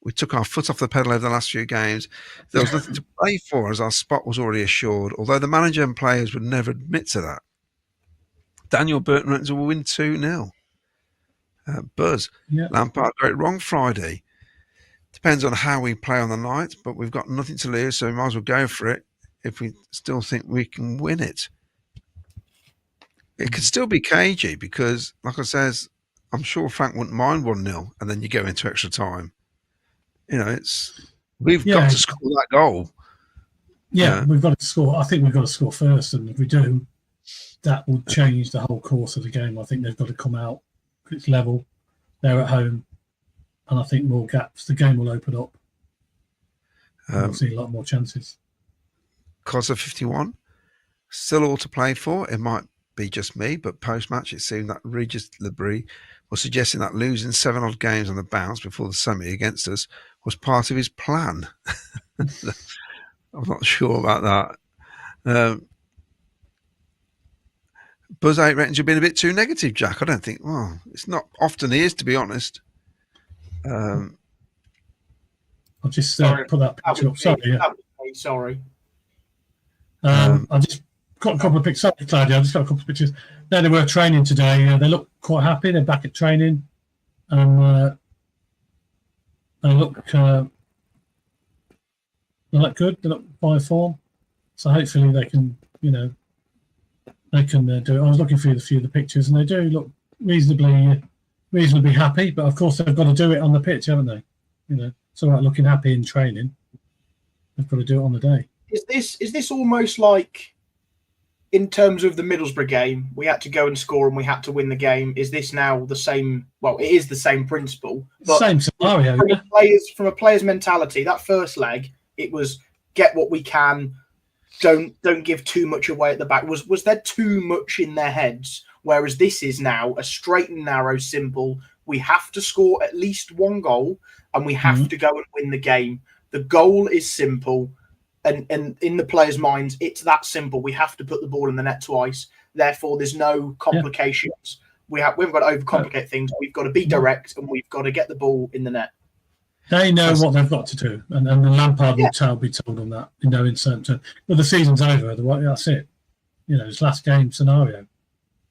We took our foot off the pedal over the last few games. There was nothing to play for as our spot was already assured, although the manager and players would never admit to that. Daniel Burton reckons we'll win 2-0. Buzz, Lampard got it wrong Friday. Depends on how we play on the night, but we've got nothing to lose, so we might as well go for it if we still think we can win it. It could still be cagey because, like I says, I'm sure Frank wouldn't mind 1-0 and then you go into extra time. We've got to score that goal. Yeah, we've got to score. I think we've got to score first, and if we do, that will change the whole course of the game. I think they've got to come out. It's level. They're at home, and I think more gaps. The game will open up. We'll see a lot more chances. Cosa 51, still all to play for. It might be just me, but post-match it seemed that Regis Labrie was suggesting that losing 7 odd games on the bounce before the semi against us was part of his plan. I'm not sure about that. Buzz 8 reckons you've been a bit too negative, Jack. I don't think. Well, it's not often he is, to be honest. I'll just Sorry, put that picture up. Sorry. Yeah. Sorry. I just got a couple of pictures. Sorry, Claudia. I just got a couple of pictures. They were training today. They look quite happy. They're back at training, and they look good. They look by form. So hopefully they can, they can do it. I was looking through a few of the pictures, and they do look reasonably happy. But of course, they've got to do it on the pitch, haven't they? It's all right looking happy in training. They've got to do it on the day. Is this almost like, in terms of the Middlesbrough game, we had to go and score and we had to win the game? Is this now the same? Well, it is the same principle. But same scenario. From a player's mentality, that first leg, it was get what we can. Don't give too much away at the back. Was there too much in their heads? Whereas this is now a straight and narrow, simple. We have to score at least one goal, and we have to go and win the game. The goal is simple, and in the players' minds, it's that simple. We have to put the ball in the net twice. Therefore, there's no complications. We haven't got to overcomplicate things. We've got to be direct, and we've got to get the ball in the net. They know what they've got to do, and the Lampard will be told on that. In certain terms. Well, the season's over. That's it. It's last game scenario.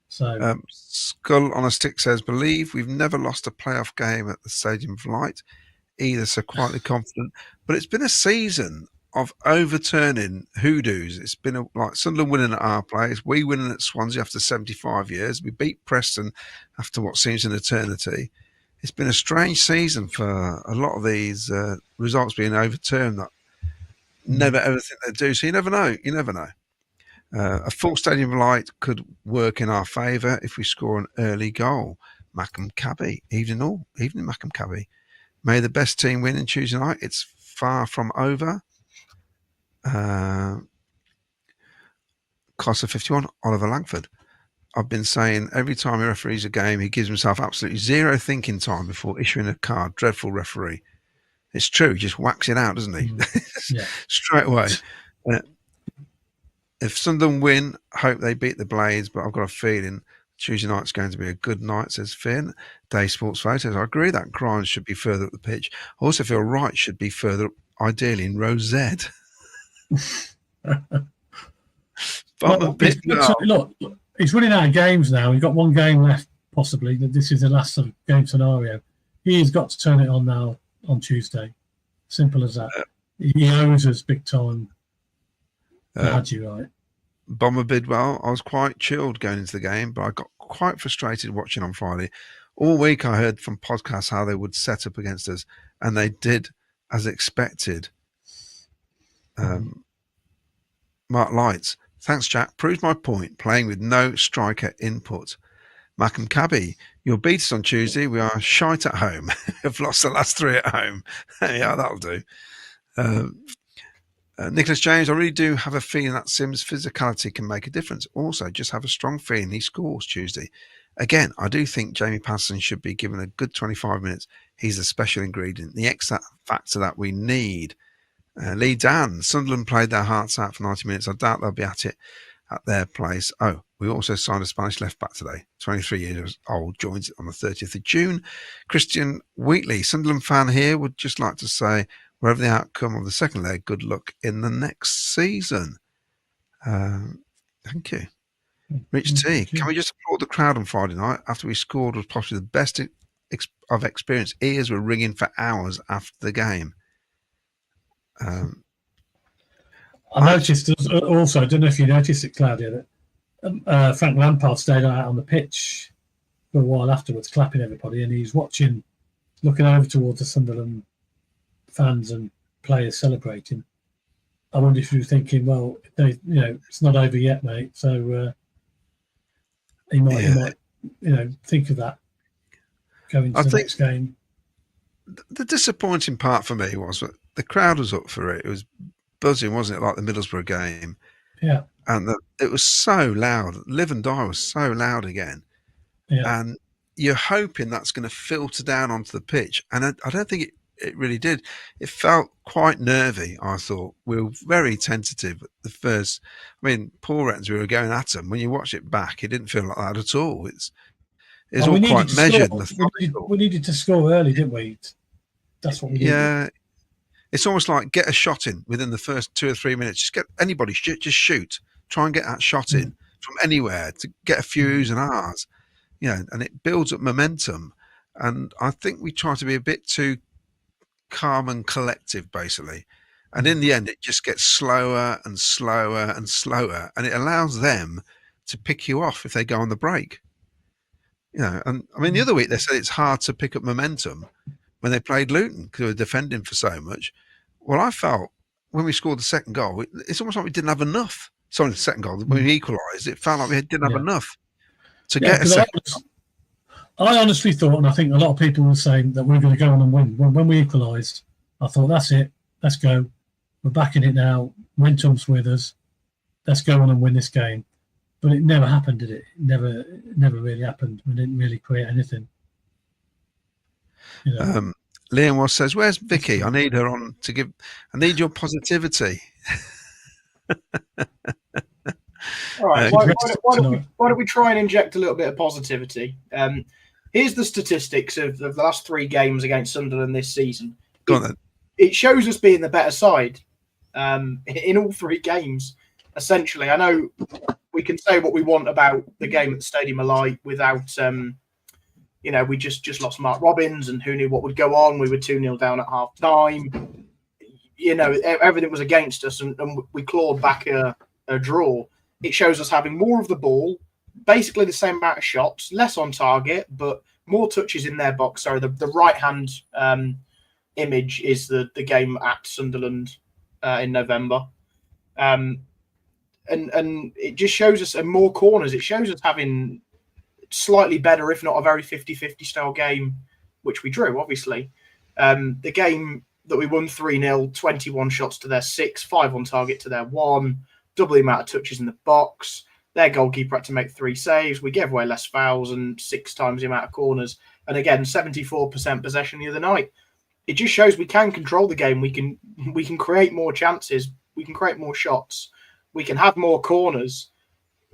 So Skull on a Stick says, "Believe we've never lost a playoff game at the Stadium of Light, either. So quietly confident, but it's been a season of overturning hoodoos. It's been like Sunderland winning at our place, we winning at Swansea after 75 years. We beat Preston after what seems an eternity. It's been a strange season for a lot of these results being overturned that never ever think they do. So you never know. A full Stadium of Light could work in our favour if we score an early goal. Mackham Cabby, evening Mackham Cabby. May the best team win on Tuesday night. It's far from over. Costa 51, Oliver Langford. I've been saying every time he referees a game, he gives himself absolutely zero thinking time before issuing a card. Dreadful referee. It's true. He just whacks it out, doesn't he? Yeah. Straight away. If Sunderland win, hope they beat the Blades, but I've got a feeling Tuesday night's going to be a good night, says Finn. Day Sports Photos. I agree that Grimes should be further up the pitch. I also feel Wright should be further up, ideally in row Z. Look, he's running out of games now. He's got one game left, possibly. This is the last sort of game scenario. He has got to turn it on now on Tuesday. Simple as that. He owes us big time. Had you right? Bomber Bidwell, I was quite chilled going into the game, but I got quite frustrated watching on Friday. All week I heard from podcasts how they would set up against us, and they did as expected. Mark Lights, thanks Jack, proves my point, playing with no striker input. Mackham Cabby, you'll beat us on Tuesday. We are shite at home. Have lost the last 3 at home. Yeah, that'll do. Nicholas James, I really do have a feeling that Sims' physicality can make a difference. Also, just have a strong feeling he scores Tuesday. Again, I do think Jamie Patterson should be given a good 25 minutes. He's a special ingredient, the X factor that we need. Lee Dan, Sunderland played their hearts out for 90 minutes. I doubt they'll be at it at their place. Oh, we also signed a Spanish left-back today. 23 years old, joins on the 30th of June. Christian Wheatley, Sunderland fan here, would just like to say, wherever the outcome of the second leg, good luck in the next season. Thank you. Rich T, can we just applaud the crowd on Friday night after we scored was possibly the best I've experienced. Ears were ringing for hours after the game. I noticed also, I don't know if you noticed it, Claudia, that Frank Lampard stayed out on the pitch for a while afterwards, clapping everybody, and he's looking over towards the Sunderland fans and players celebrating. I wonder if you're thinking, well, it's not over yet, mate. So he might, think of that going to the next game. The disappointing part for me was that the crowd was up for it. It was buzzing, wasn't it? Like the Middlesbrough game. Yeah. And it was so loud. Live and Die was so loud again. Yeah. And you're hoping that's going to filter down onto the pitch. And I don't think it really did. It felt quite nervy, I thought. We were very tentative at the first. I mean, Paul reckons we were going at him. When you watch it back, it didn't feel like that at all. It's all quite measured. We needed to score early, didn't we? That's what we needed. Yeah. It's almost like get a shot in within the first 2 or 3 minutes. Just get anybody, just shoot. Try and get that shot in from anywhere to get a few oohs and ahs. And it builds up momentum. And I think we try to be a bit too calm and collective, basically. And in the end, it just gets slower and slower and slower. And it allows them to pick you off if they go on the break. And I mean, the other week they said it's hard to pick up momentum when they played Luton because they were defending for so much. Well, I felt when we scored the second goal, it's almost like we didn't have enough. Sorry, the second goal, when we equalised, it felt like we didn't have enough to get a second goal. I honestly thought, and I think a lot of people were saying that we're going to go on and win. When we equalised, I thought, that's it. Let's go. We're back in it now. Wintum's with us. Let's go on and win this game. But it never happened, did it? It never really happened. We didn't really create anything. Liam Ross says, "Where's Vicky? I need her on to give. I need your positivity." All right. Why don't we try and inject a little bit of positivity? Here's the statistics of the last 3 games against Sunderland this season. Go on then. It shows us being the better side in all 3 games. Essentially, I know we can say what we want about the game at the Stadium of Light without. We just lost Mark Robbins, and who knew what would go on? We were 2-0 down at half time. Everything was against us, and we clawed back a draw. It shows us having more of the ball, basically the same amount of shots, less on target, but more touches in their box. Sorry, the right-hand image is the game at Sunderland in November. And it just shows us more corners. It shows us having slightly better, if not a very 50-50 style game, which we drew, obviously. The game that we won 3-0, 21 shots to their 6, 5 on target to their 1, double the amount of touches in the box. Their goalkeeper had to make 3 saves. We gave away less fouls and 6 times the amount of corners. And again, 74% possession the other night. It just shows we can control the game. We can create more chances. We can create more shots. We can have more corners.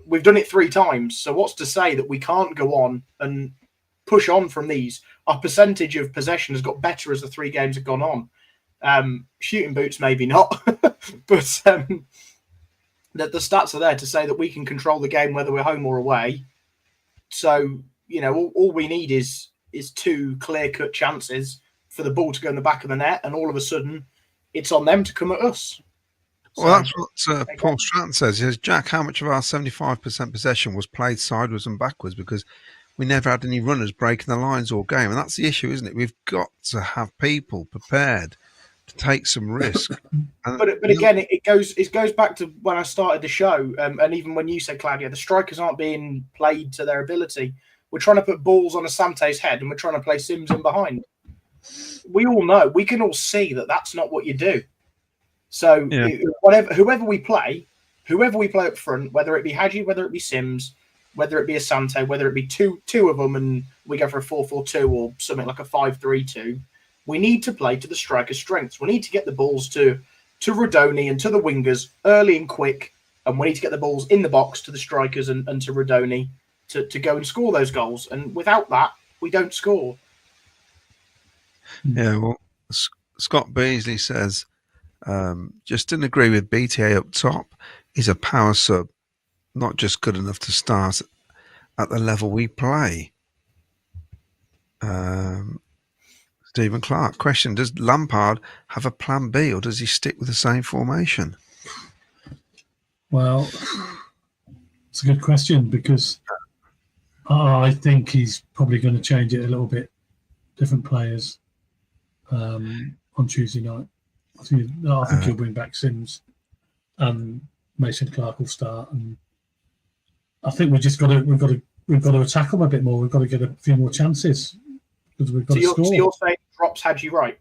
We've done it 3 times. So what's to say that we can't go on and push on from these? Our percentage of possession has got better as the 3 games have gone on. Shooting boots, maybe not. But the stats are there to say that we can control the game whether we're home or away. So, all we need is 2 clear-cut chances for the ball to go in the back of the net, and all of a sudden it's on them to come at us. Well, that's what Paul Stratton says. He says, Jack, how much of our 75% possession was played sideways and backwards because we never had any runners breaking the lines all game? And that's the issue, isn't it? We've got to have people prepared to take some risk. But again, it goes back to when I started the show, and even when you said, Claudia, the strikers aren't being played to their ability. We're trying to put balls on Asante's head, and we're trying to play Sims in behind. We all know, we can all see that that's not what you do. So whoever we play up front, whether it be Hadji, whether it be Sims, whether it be Asante, whether it be two of them, and we go for a 4-4-2 or something like a 5-3-2, we need to play to the striker's strengths. We need to get the balls to Rodoni and to the wingers early and quick, and we need to get the balls in the box to the strikers and to Rodoni to go and score those goals. And without that, we don't score. Yeah, well, Scott Beasley says, just didn't agree with BTA up top. He's a power sub, not just good enough to start at the level we play. Stephen Clark, question, does Lampard have a plan B or does he stick with the same formation? Well, it's a good question because I think he's probably going to change it a little bit. Different players on Tuesday night. I think he'll bring back Sims and Mason Clark will start. And I think we've got to attack them a bit more. We've got to get a few more chances because we've got to score. So you're saying drops Hadji right?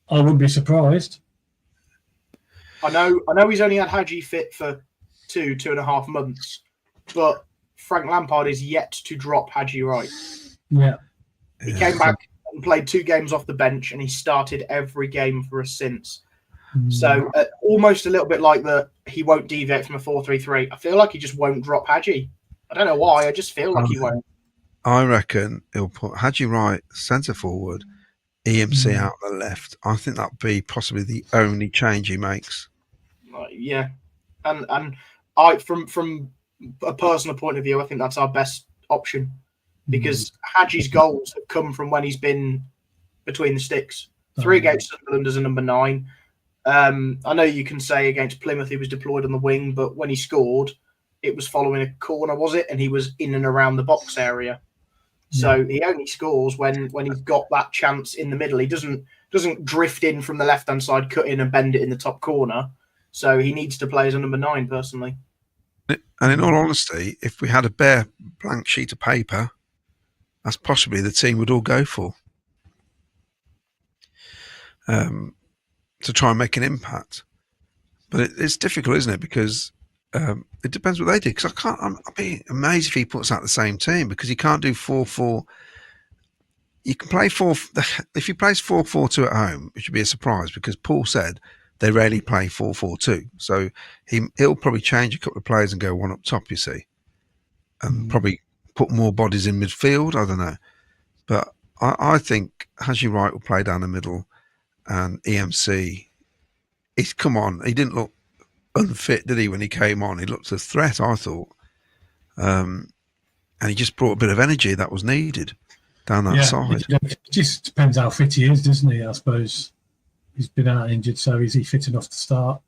I wouldn't be surprised. I know he's only had Hadji fit for 2.5 months, but Frank Lampard is yet to drop Hadji Wright. Yeah. He came back and played 2 games off the bench, and he started every game for us since. So almost a little bit like he won't deviate from a 4-3-3. I feel like he just won't drop Hadji. I don't know why. I just feel like he won't. I reckon he'll put Hadji Wright centre forward, EMC out the left. I think that'd be possibly the only change he makes. Yeah, and I from a personal point of view, I think that's our best option because Hadji's goals have come from when he's been between the sticks. 3 against Sunderland as a number 9. I know you can say against Plymouth he was deployed on the wing, but when he scored, it was following a corner, was it? And he was in and around the box area. So he only scores when he's got that chance in the middle. He doesn't drift in from the left-hand side, cut in and bend it in the top corner. So he needs to play as a number 9, personally. And in all honesty, if we had a bare blank sheet of paper, that's possibly the team would all go for. To try and make an impact. But it's difficult, isn't it? Because it depends what they do. Because I'd be amazed if he puts out the same team because he can't do 4-4. You can play 4. If he plays 4-4-2 at home, it should be a surprise because Paul said they rarely play 4-4-2. So he'll probably change a couple of players and go one up top, you see. And probably put more bodies in midfield. I don't know. But I think Hadji Wright will play down the middle and EMC. Come on. He didn't look unfit, did he, when he came on? He looked a threat, I thought. And he just brought a bit of energy that was needed down that side. It just depends how fit he is, doesn't he? I suppose he's been out injured, so is he fit enough to start?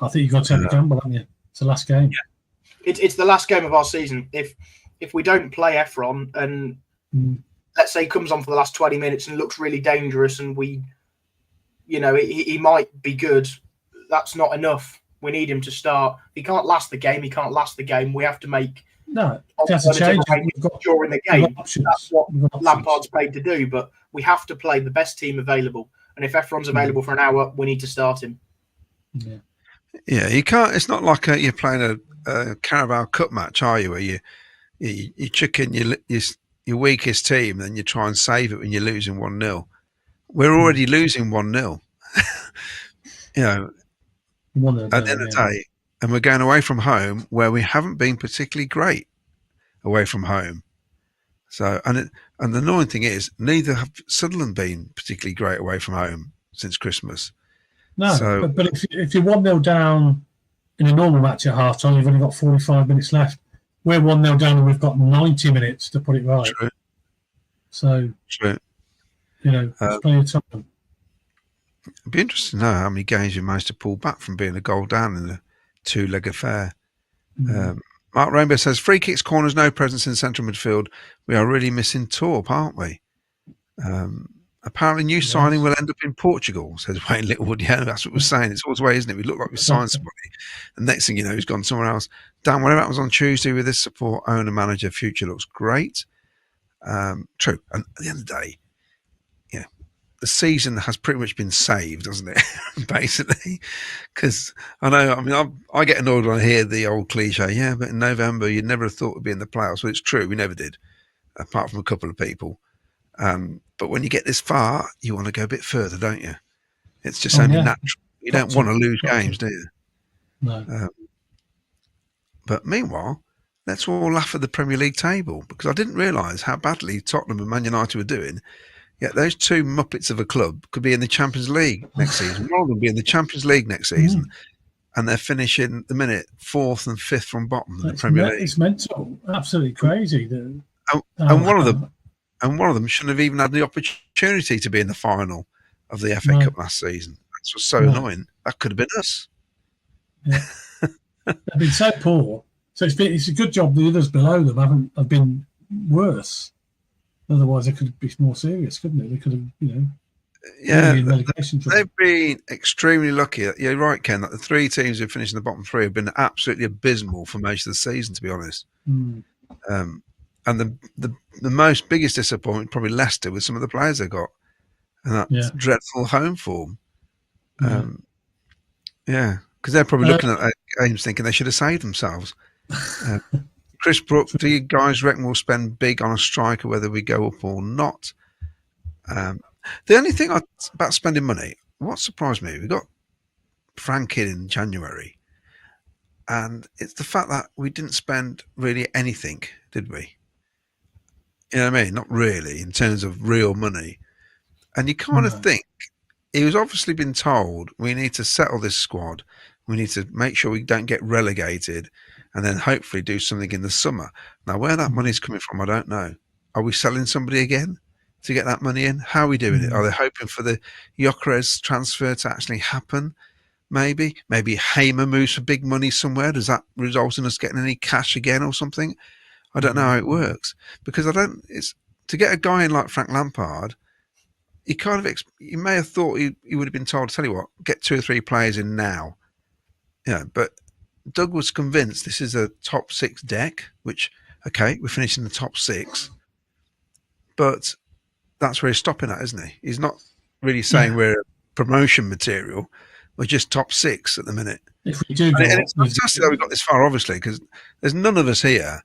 I think you've got to take the gamble, haven't you? It's the last game. Yeah. It's the last game of our season. If we don't play Efron and let's say he comes on for the last 20 minutes and looks really dangerous and he might be good, that's not enough. We need him to start. He can't last the game. We have to make that's a change during the game. That's what Lampard's paid to do, but we have to play the best team available. And if Efron's available for an hour, we need to start him. Yeah, you can't. It's not like you're playing a Carabao Cup match, are you? Where you chuck in your weakest team, and you try and save it when you're losing 1-0. We're already losing 1-0. At the end of the day, and we're going away from home where we haven't been particularly great away from home. So, and the annoying thing is, neither have Sunderland been particularly great away from home since Christmas. No, but if you're 1-0 down in a normal match at half time, you've only got 45 minutes left. We're 1-0 down and we've got 90 minutes to put it right. True. So, there's plenty of time. It'd be interesting to know how many games you managed to pull back from being a goal down in a 2-leg affair. Mark Rainbow says, free kicks, corners, no presence in central midfield. We are really missing Torp, aren't we? Apparently, new signing will end up in Portugal, says Wayne Littlewood. Yeah, that's what we're saying. It's always the way, isn't it? We look like we signed somebody. The next thing you know, he's gone somewhere else. Dan, whatever happens on Tuesday with this support, owner, manager, future looks great. True. And at the end of the day, the season has pretty much been saved, hasn't it? Basically. Because I get annoyed when I hear the old cliche, but in November, you'd never have thought we'd be in the playoffs. Well, it's true. We never did, apart from a couple of people. But when you get this far, you want to go a bit further, don't you? It's just only natural. You don't want to lose games, do you? No. But meanwhile, let's all laugh at the Premier League table because I didn't realise how badly Tottenham and Man United were doing. Yet those two muppets of a club could be in the Champions League next season. One of them be in the Champions League next season, and they're finishing the minute 4th and 5th from bottom in the Premier League. It's mental, absolutely crazy. And one of them shouldn't have even had the opportunity to be in the final of the FA Cup last season. That's what's so annoying. That could have been us. Yeah. They've been so poor. So it's a good job the others below them have been worse. Otherwise, it could be more serious, couldn't it? They could have, they've been extremely lucky. You're right, Ken, that the 3 teams who finished in the bottom 3 have been absolutely abysmal for most of the season, to be honest. And the most biggest disappointment, probably Leicester, with some of the players they got. And that dreadful home form. Yeah, because they're probably looking at their games thinking they should have saved themselves. Chris Brook, do you guys reckon we'll spend big on a striker whether we go up or not? The only thing about spending money, what surprised me, we got Frank in January, and it's the fact that we didn't spend really anything, did we? You know what I mean? Not really, in terms of real money. And you kind of think, he was obviously been told, we need to settle this squad, we need to make sure we don't get relegated, and then hopefully do something in the summer. Now, where that money's coming from, I don't know. Are we selling somebody again to get that money in? How are we doing it? Are they hoping for the Gyökeres transfer to actually happen? Maybe Hamer moves for big money somewhere. Does that result in us getting any cash again or something? I don't know how it works, because it's to get a guy in like Frank Lampard. You kind of you may have thought he would have been told, tell you what, get 2 or 3 players in now. Yeah, but Doug was convinced this is a top 6 deck, which, okay, we're finishing the top 6, but that's where he's stopping at, isn't he? He's not really saying we're promotion material. We're just top 6 at the minute. If we do, and it's fantastic that we got this far, obviously, because there's none of us here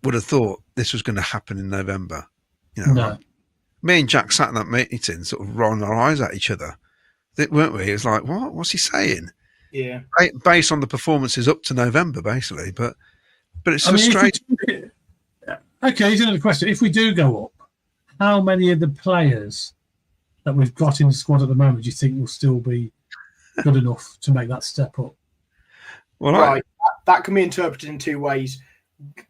would have thought this was going to happen in November. You know, no. Me and Jack sat in that meeting, sort of rolling our eyes at each other, weren't we? It was like, what? What's he saying? Yeah. Based on the performances up to November, basically, but it's frustrating. Okay, here's another question. If we do go up, how many of the players that we've got in the squad at the moment do you think will still be good enough to make that step up? Well, right. That can be interpreted in 2 ways.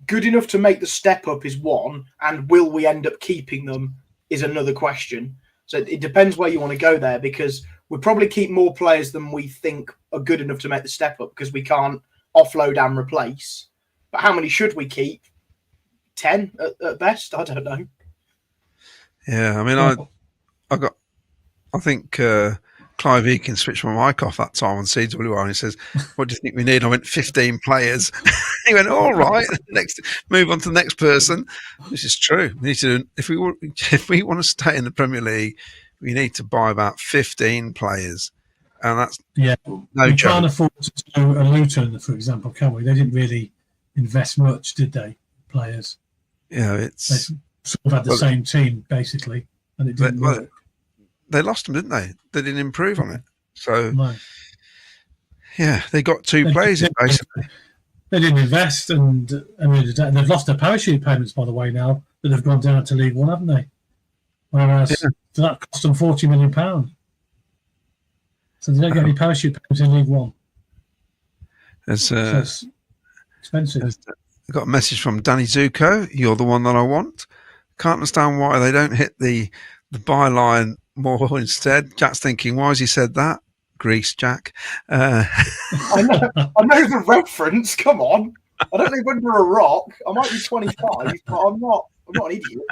Good enough to make the step up is one, and will we end up keeping them is another question. So it depends where you want to go there, because we'll probably keep more players than we think are good enough to make the step up, because we can't offload and replace. But how many should we keep? 10 at best? I don't know. Yeah, I mean, I think Clive Eakin switched my mic off that time on CWR, and he says, "What do you think we need?" I went 15 players. He went, "All right, move on to the next person." This is true. We need to, if we want to stay in the Premier League, we need to buy about 15 players, and that's we can't afford to do a Luton, for example, can we? They didn't really invest much, did they? Players, they sort of had the same team basically, and it didn't work. They lost them, didn't they? They didn't improve on it. So, they got 2 players in, basically. They didn't invest, and they've lost their parachute payments, by the way, now that they've gone down to League One, haven't they? Whereas so that cost them £40 million. So they don't get any parachute payments in League One. It's expensive. I got a message from Danny Zuko. You're the one that I want. Can't understand why they don't hit the byline more instead. Jack's thinking, why has he said that? Grease, Jack. I know the reference. Come on. I don't live under a rock. I might be 25, but I'm not an idiot.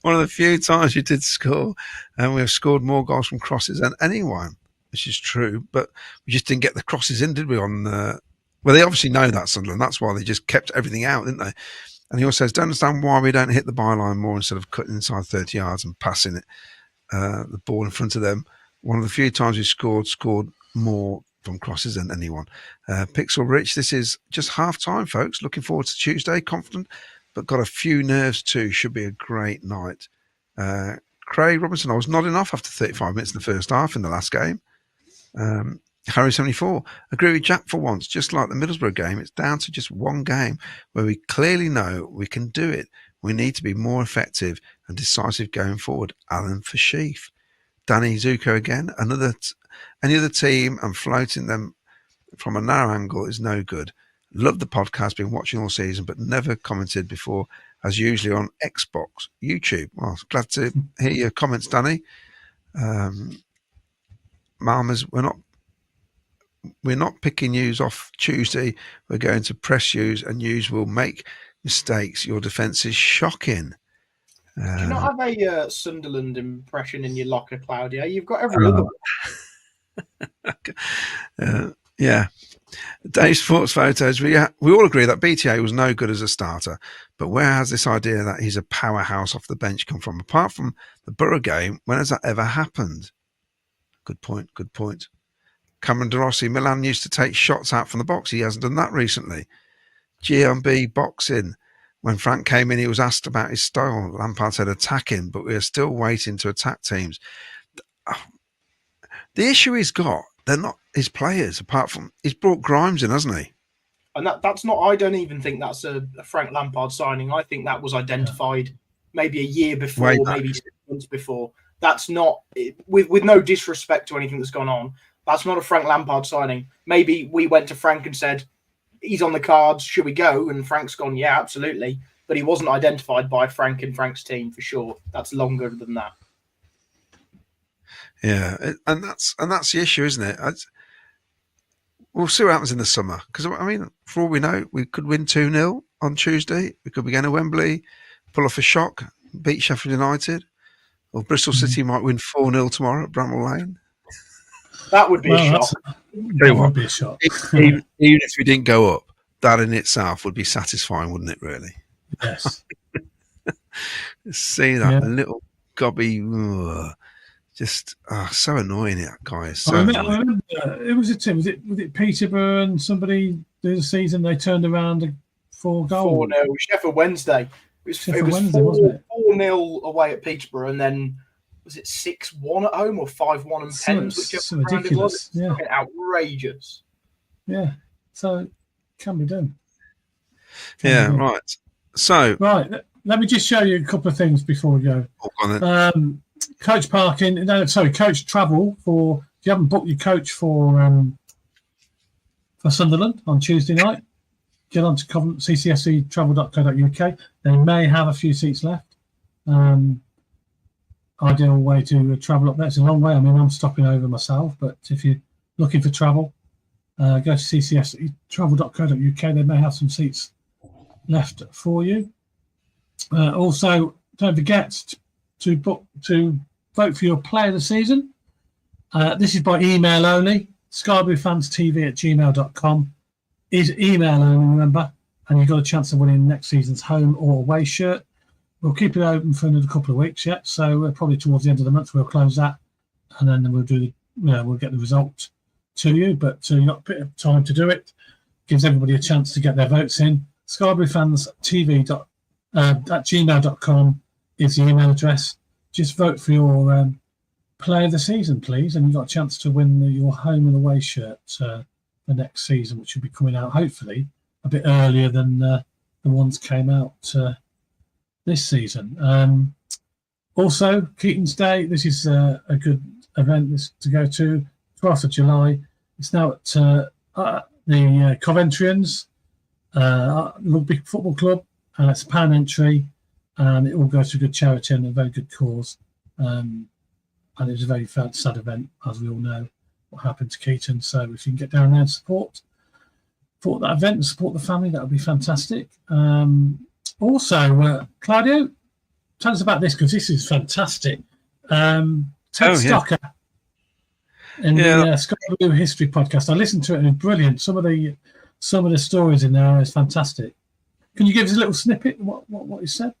One of the few times you did score, and we have scored more goals from crosses than anyone, which is true, but we just didn't get the crosses in, did we? Well, they obviously know that, Sunderland. That's why they just kept everything out, didn't they? And he also says, don't understand why we don't hit the byline more instead of cutting inside 30 yards and passing it, the ball in front of them. One of the few times we scored more from crosses than anyone. Pixel Rich, this is just half time, folks. Looking forward to Tuesday, confident, but got a few nerves too. Should be a great night. Craig Robinson, I was nodding off after 35 minutes in the first half in the last game. Harry 74, agree with Jack for once. Just like the Middlesbrough game, it's down to just one game where we clearly know we can do it. We need to be more effective and decisive going forward. Alan for Sheaf. Danny Zuko again. Any other team and floating them from a narrow angle is no good. Love the podcast, been watching all season, but never commented before, as usually on Xbox, YouTube. Well, glad to hear your comments, Danny. Malmas, we're not picking yous off Tuesday. We're going to press yous, and yous will make mistakes. Your defence is shocking. Do you not have a Sunderland impression in your locker, Claudia? You've got every other one. Yeah. Dave's Sports Photos. We all agree that BTA was no good as a starter, but where has this idea that he's a powerhouse off the bench come from? Apart from the Borough game, when has that ever happened? Good point. Good point. Cameron De Rossi, Milan used to take shots out from the box. He hasn't done that recently. GMB boxing. When Frank came in, he was asked about his style. Lampard said attack him, but we are still waiting to attack teams. The issue he's got, they're not his players, apart from he's brought Grimes in, hasn't he? And that's not, I don't even think that's a Frank Lampard signing. I think that was identified maybe a year before, maybe 6 months before. That's not, with no disrespect to anything that's gone on, that's not a Frank Lampard signing. Maybe we went to Frank and said, he's on the cards, should we go? And Frank's gone, yeah, absolutely. But he wasn't identified by Frank and Frank's team for sure. That's longer than that. Yeah, and that's the issue, isn't it? We'll see what happens in the summer. Because, I mean, for all we know, we could win 2-0 on Tuesday. We could be going to Wembley, pull off a shock, beat Sheffield United. Or Bristol City might win 4-0 tomorrow at Bramall Lane. That would be a shock. That would be a shock. Even if we didn't go up, that in itself would be satisfying, wouldn't it, really? Yes. See that little gobby... just so annoying. That guy is so annoying. I remember it was a team. Was it Peterborough and somebody the season they turned around 4 goals? 4-0 Sheffield Wednesday. It was 4-0 away at Peterborough, and then was it 6-1 at home or 5-1 and pens? So ridiculous. It was outrageous. Yeah, so it can be done. Right. So let me just show you a couple of things before we go. Coach parking, coach travel for, if you haven't booked your coach for Sunderland on Tuesday night, get on to ccfctravel.co.uk. They may have a few seats left. Ideal way to travel up there. It's a long way. I mean, I'm stopping over myself, but if you're looking for travel, go to ccfctravel.co.uk. They may have some seats left for you. Also, don't forget to vote for your player of the season. This is by email only. ScarberryFansTV@gmail.com is email only, remember, and you've got a chance of winning next season's home or away shirt. We'll keep it open for another couple of weeks yet, so probably towards the end of the month we'll close that, and then we'll we'll get the result to you. But you've got a bit of time to do it. Gives everybody a chance to get their votes in. ScarberryFansTV@gmail.com is the email address. Just vote for your player of the season, please, and you've got a chance to win your home and away shirt for next season, which will be coming out hopefully a bit earlier than the ones came out this season. Also, Keaton's Day. This is a good event to go to. 12th of July. It's now at the Coventryans Rugby Football Club. It's a £1 entry. And it all goes to a good charity and a very good cause. And it was a very sad event, as we all know, what happened to Keaton. So if you can get down there and support that event and support the family, that would be fantastic. Also, Claudio, tell us about this, because this is fantastic. Ted Stocker in the Sky Blue History podcast. I listened to it and it's brilliant. Some of the stories in there is fantastic. Can you give us a little snippet of what he said?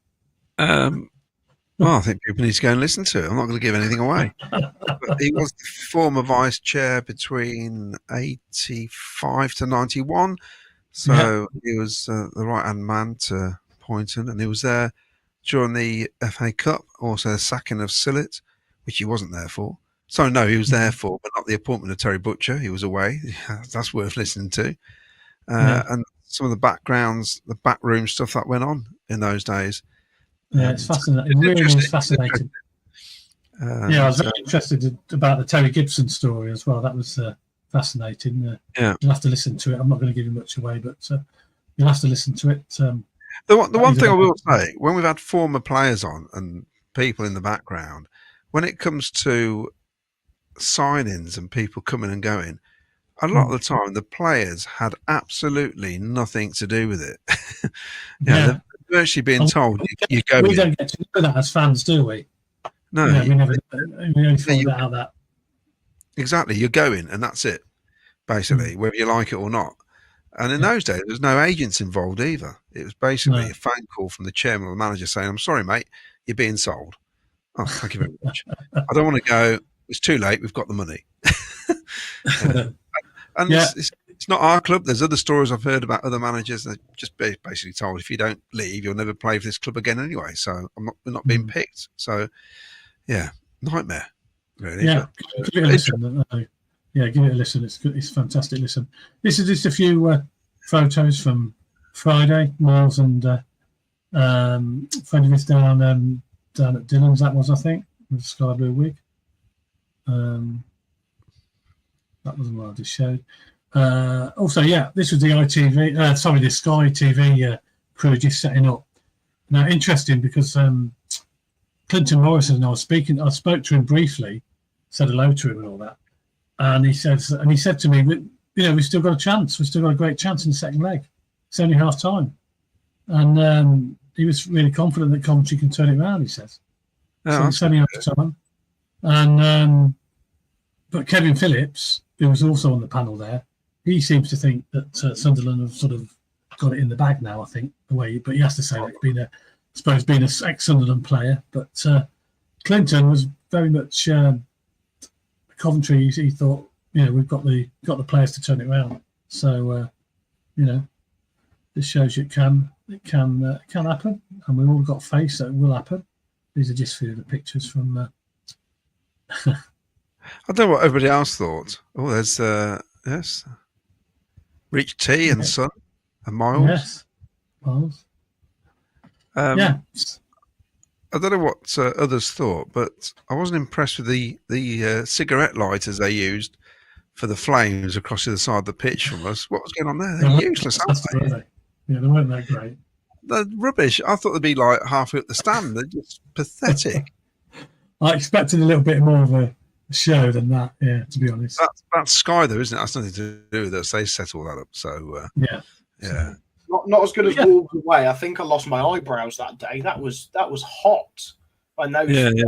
Well, I think people need to go and listen to it. I'm not going to give anything away. But he was the former vice chair between 85 to 91. So he was the right-hand man to Poynton, and he was there during the FA Cup, also the sacking of Sillett, which he wasn't there for. So, no, he was there for, but not the appointment of Terry Butcher. He was away. That's worth listening to. And some of the backgrounds, the backroom stuff that went on in those days. Yeah, it's fascinating. It really is fascinating. I was very interested about the Terry Gibson story as well. That was fascinating. You'll have to listen to it. I'm not going to give you much away, but you'll have to listen to it. The one thing I will say, when we've had former players on and people in the background, when it comes to signings and people coming and going, a lot of the time the players had absolutely nothing to do with it. They're virtually being told you go. We don't get to know that as fans, do we? No, we never. We only find out that. Exactly, you're going, and that's it. Basically, whether you like it or not. And in those days, there was no agents involved either. It was basically a phone call from the chairman or the manager saying, "I'm sorry, mate, you're being sold." Oh, thank you very much. I don't want to go. it's too late. We've got the money. And Yeah. it's not our club. There's other stories I've heard about other managers that just basically told, if you don't leave, you'll never play for this club again anyway. So we're not being picked. So, yeah, nightmare, really. Yeah, give it a listen. Yeah, give it a listen. It's good. It's a fantastic listen. This is just a few photos from Friday. Miles and friend of his down at Dillon's, that was, I think, with the sky blue wig. That was what I just showed. Also, yeah, this was the the Sky TV crew just setting up. Now, interesting because Clinton Morrison and I spoke to him briefly, said hello to him and all that, and he said to me, we've still got a chance. We've still got a great chance in the second leg. It's only half time, and he was really confident that Coventry can turn it around. He says, so it's only half time, and but Kevin Phillips, who was also on the panel there, he seems to think that Sunderland have sort of got it in the bag now, I think, but he has to say that being an ex-Sunderland player. But Clinton was very much Coventry. He thought, we've got the players to turn it around. So, this shows you it can happen, and we've all got faith that it will happen. These are just a few of the pictures from. I don't know what everybody else thought. Oh, there's yes, Reach T and Son and Miles. Yes, Miles. I don't know what others thought, but I wasn't impressed with the cigarette lighters they used for the flames across the other side of the pitch from us. What was going on there? They're useless, aren't they? Yeah, they weren't that great. They're rubbish. I thought they'd be like halfway up the stand. They're just pathetic. I expected a little bit more of a show than that, yeah, to be honest. That's Sky, though, isn't it? That's nothing to do with us. They set all that up. So, yeah. Not as good as Wolves away. I think I lost my eyebrows that day. That was hot when those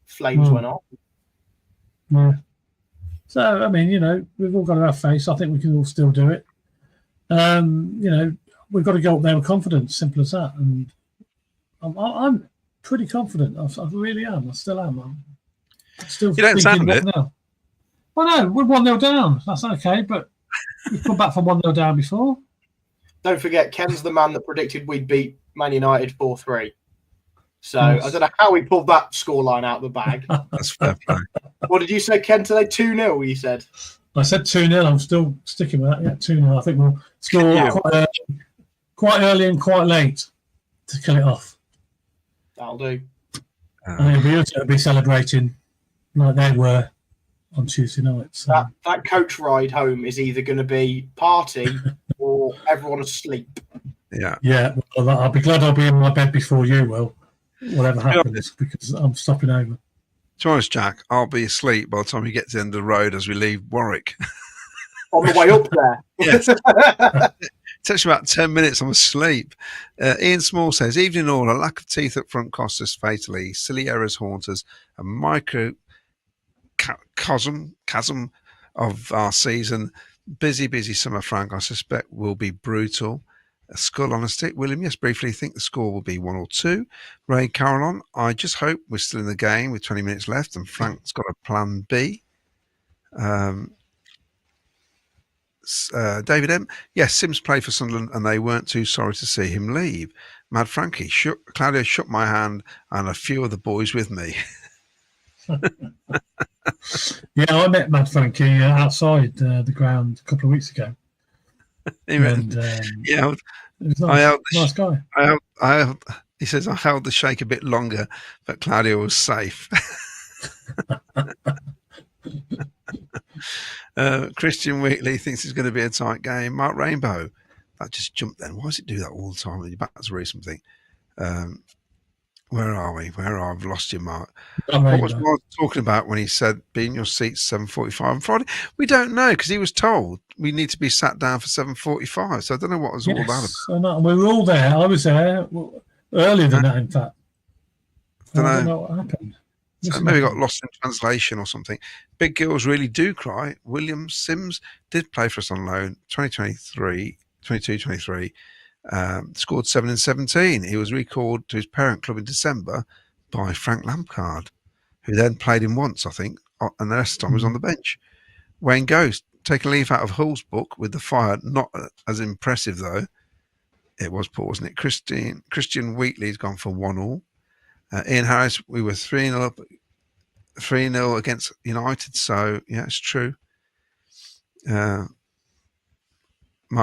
flames went off. Yeah. So, I mean, we've all got to have faith. I think we can all still do it. We've got to go up there with confidence, simple as that. And I'm pretty confident. I really am. I still am. I'm still you don't sound it. Now. Well, no, we're 1-0 down. That's okay, but we've come back from 1-0 down before. Don't forget, Ken's the man that predicted we'd beat Man United 4-3. So I don't know how he pulled that scoreline out of the bag. That's fair play. What did you say, Ken, today? 2-0, you said? I said 2-0. I'm still sticking with that. Yeah, 2-0. I think we'll score quite early and quite late to kill it off. That'll do. And it'll be celebrating like they were on Tuesday night. So. That coach ride home is either going to be party or everyone asleep. Yeah. Well, I'll be glad I'll be in my bed before you will, whatever happens, because I'm stopping over. To be honest, Jack, I'll be asleep by the time we get to the end of the road as we leave Warwick. On the way up there. Yes. It takes about 10 minutes. I'm asleep. Ian Small says, evening all, a lack of teeth up front cost us fatally. Silly errors haunt us. A micro chasm of our season. Busy summer, Frank, I suspect will be brutal. A skull on a stick. William, yes, briefly think the score will be 1 or 2. Ray Carolon, I just hope we're still in the game with 20 minutes left and Frank's got a plan B. David M, yes, Sims played for Sunderland and they weren't too sorry to see him leave. Mad Frankie, Claudio shook my hand and a few of the boys with me. Yeah, I met Mad Frankie outside the ground a couple of weeks ago. He was nice guy. He says I held the shake a bit longer, but Claudio was safe. Christian Wheatley thinks it's going to be a tight game. Mark Rainbow, that just jumped then. Why does it do that all the time when you're about to read something? Where are we? I've lost you, Mark. What was Mark talking about when he said be in your seats 7:45 on Friday? We don't know because he was told we need to be sat down for 7:45. So I don't know what it was all about. And we were all there. I was there earlier than that, in fact. I don't know what happened. So maybe got lost in translation or something. Big girls really do cry. William Sims did play for us on loan 22-23. Scored 7 in 17. He was recalled to his parent club in December by Frank Lampard, who then played him once, I think, and the rest of the time was on the bench. Wayne Ghost taking a leaf out of Hull's book with the fire, not as impressive though. It was poor, wasn't it? Christian Wheatley's gone for 1-1. Ian Harris, we were 3-0 up, 3-0 against United, so yeah, it's true. Mark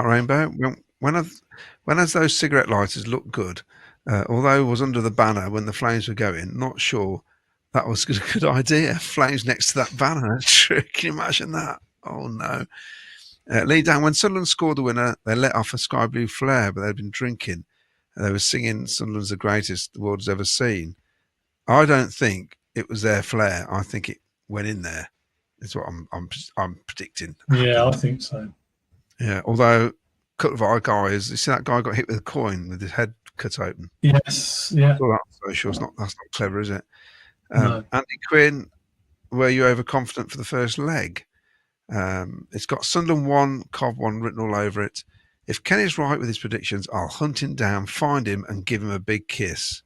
Rainbow, when has those cigarette lighters looked good? Although it was under the banner when the flames were going, not sure that was a good idea. Flames next to that banner. True. Can you imagine that? Oh no. Lee Dan, when Sunderland scored the winner, they let off a sky blue flare, but they'd been drinking. They were singing Sunderland's the greatest the world has ever seen. I don't think it was their flare. I think it went in there. Is what I'm predicting. Yeah, I think so. Yeah, although a couple of our guys, you see that guy got hit with a coin with his head cut open. Yes, yeah. Well, that's not clever, is it? No. Andy Quinn, were you overconfident for the first leg? It's got Sunderland 1, Cov 1 written all over it. If Kenny's right with his predictions, I'll hunt him down, find him, and give him a big kiss.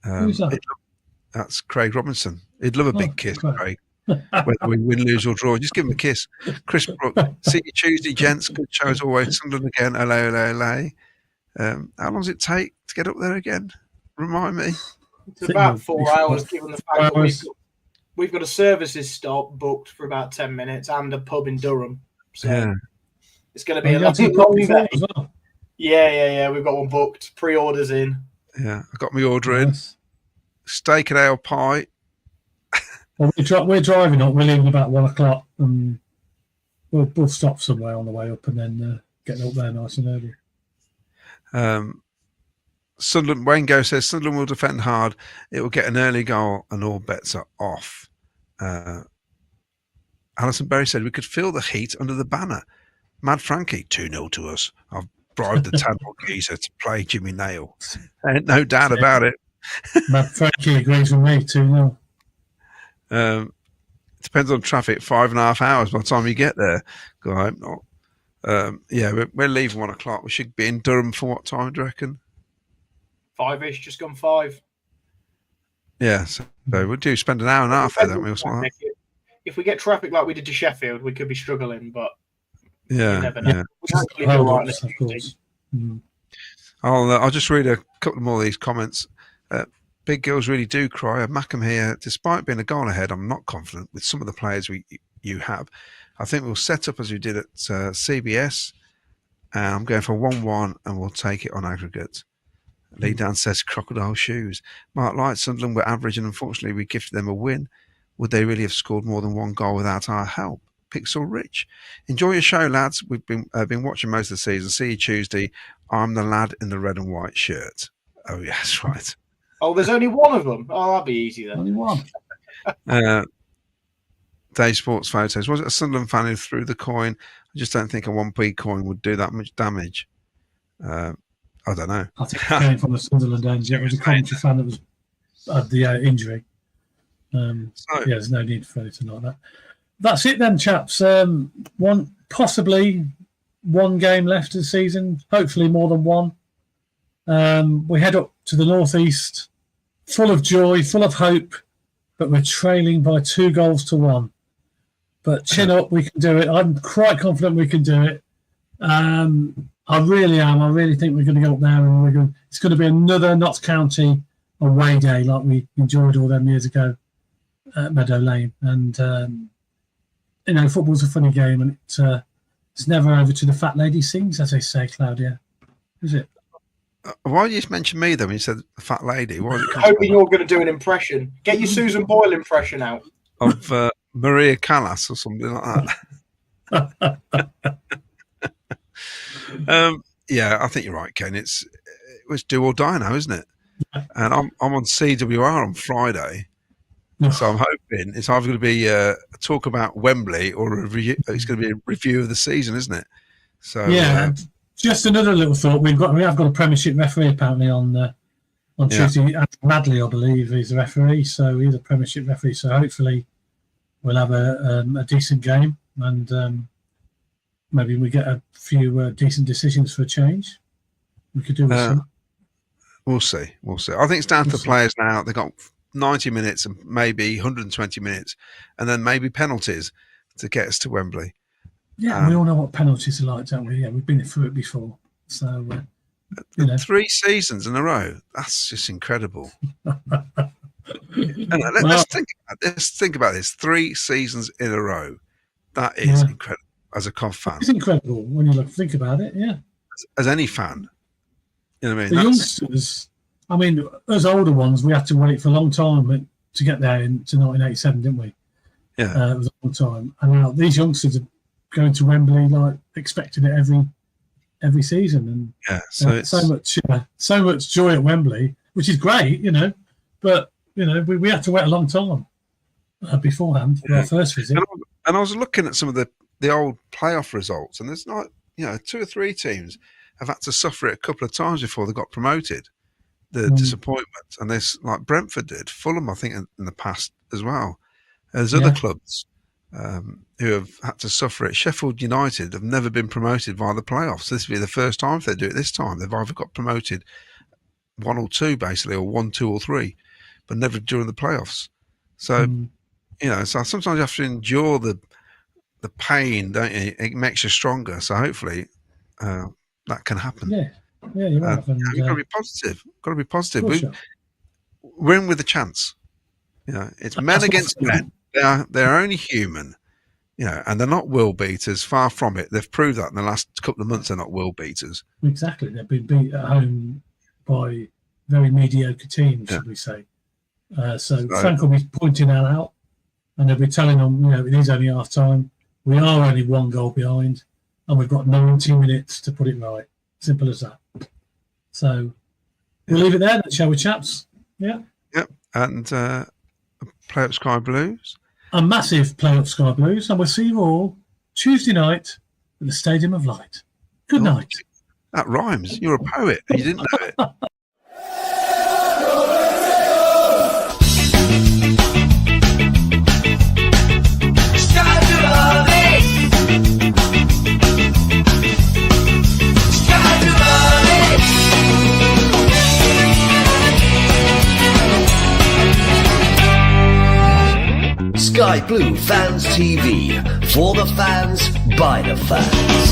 Who's that? That's Craig Robinson. He'd love a big kiss, Craig. Whether we win, lose, or draw, just give him a kiss. Chris Brook, see you Tuesday, gents. Good show as always. Sunderland again. Hello, hello, hello. How long does it take to get up there again? Remind me. It's about 4 hours, given the fact that we've got a services stop booked for about 10 minutes and a pub in Durham. So yeah. It's going to be a lovely day. Well. Yeah. We've got one booked. Pre-orders in. Yeah, I got my order in. Yes. Steak and ale pie. Well, we're driving up. We're leaving about 1 o'clock, and we'll stop somewhere on the way up, and then get up there nice and early. Sunderland. Wayne Go says Sunderland will defend hard. It will get an early goal, and all bets are off. Alison Berry said we could feel the heat under the banner. Mad Frankie, 2-0 to us. I've bribed the Tadpole geezer to play Jimmy Nail. Ain't no doubt about it. Mad Frankie agrees with me, 2-0. Depends on traffic, 5.5 hours by the time you get there. I hope not. Yeah, we're leaving 1 o'clock. We should be in Durham for what time, do you reckon? 5-ish, just gone 5. Yeah, so we do spend an hour and a half there, don't we? Or something like that. If we get traffic like we did to Sheffield, we could be struggling, but yeah, you never know. yeah. We can actually do all right Of course. I'll just read a couple more of these comments. Big girls really do cry. Mackham here. Despite being a goal ahead, I'm not confident with some of the players you have. I think we'll set up as we did at CBS. I'm going for 1-1 and we'll take it on aggregate. Lee Dan says crocodile shoes. Mark Light, Sunderland were average and unfortunately we gifted them a win. Would they really have scored more than one goal without our help? Pixel Rich. Enjoy your show, lads. We've been watching most of the season. See you Tuesday. I'm the lad in the red and white shirt. Oh, yes, right. Oh, there's only one of them. Oh, that'll be easy then. Only one. Dave Sports Photos. Was it a Sunderland fan who threw the coin? I just don't think a 1p coin would do that much damage. I don't know. I think it came from the Sunderland end. It was a Coventry fan that had the injury. There's no need for anything like that. That's it then, chaps. Possibly one game left of the season. Hopefully more than one. We head up to the northeast, full of joy, full of hope, but we're trailing by 2-1. But chin up, we can do it. I'm quite confident we can do it. I really am. I really think we're going to go up there and it's going to be another Notts County away day like we enjoyed all them years ago at Meadow Lane. And, football's a funny game and it's never over till the fat lady sings, as they say, Claudia. Is it? Why did you mention me, though, when you said fat lady? Why was it hoping you're going to do an impression. Get your Susan Boyle impression out. Of Maria Callas or something like that. Yeah, I think you're right, Ken. It was do or die now, isn't it? And I'm on CWR on Friday. So I'm hoping it's either going to be a talk about Wembley or it's going to be a review of the season, isn't it? So yeah, just another little thought. We have got a Premiership referee apparently on Tuesday. Madley, I believe, is the referee. So he's a Premiership referee. So hopefully we'll have a decent game and maybe we get a few decent decisions for a change. We could do with some. We'll see. I think it's down to the players now. They've got 90 minutes and maybe 120 minutes, and then maybe penalties to get us to Wembley. Yeah, we all know what penalties are like, don't we? Yeah, we've been through it before. So, 3 seasons in a row. That's just incredible. And let's think about this. 3 seasons in a row. That is incredible as a Cov fan. It's incredible when you think about it, yeah. As any fan. You know what I mean? The youngsters, I mean, us older ones, we had to wait for a long time to get there into 1987, didn't we? Yeah. It was a long time. And now these youngsters are going to Wembley, like, expecting it every season. And yeah, so it's so much joy at Wembley, which is great, but we had to wait a long time beforehand for our first visit. And I was looking at some of the old playoff results, and there's not 2 or 3 teams have had to suffer it a couple of times before they got promoted. The disappointment, and this, like Brentford did, Fulham, I think, in the past as well. There's other clubs who have had to suffer it. Sheffield United have never been promoted via the playoffs. This will be the first time if they do it this time. They've either got promoted 1 or 2, basically, or 1, 2 or 3, but never during the playoffs. So, so sometimes you have to endure the pain, don't you? It makes you stronger. So hopefully that can happen. Yeah, you're right. You've got to be positive. Got to be positive. We're in with a chance. It's men against men. They're only human. And they're not will beaters. Far from it. They've proved that in the last couple of months. They're not will beaters. Exactly. They've been beat at home by very mediocre teams, should we say? So Frank will be pointing that out, and they'll be telling them, it is only half time. We are only 1 goal behind, and we've got 90 minutes to put it right. Simple as that. So we'll leave it there, then, shall we, chaps? Yeah. Yep. And play up Sky Blues. A massive play up Sky Blues, and we'll see you all Tuesday night at the Stadium of Light. Good night. That rhymes. You're a poet. You didn't know it. Sky Blue Fans TV, for the fans, by the fans.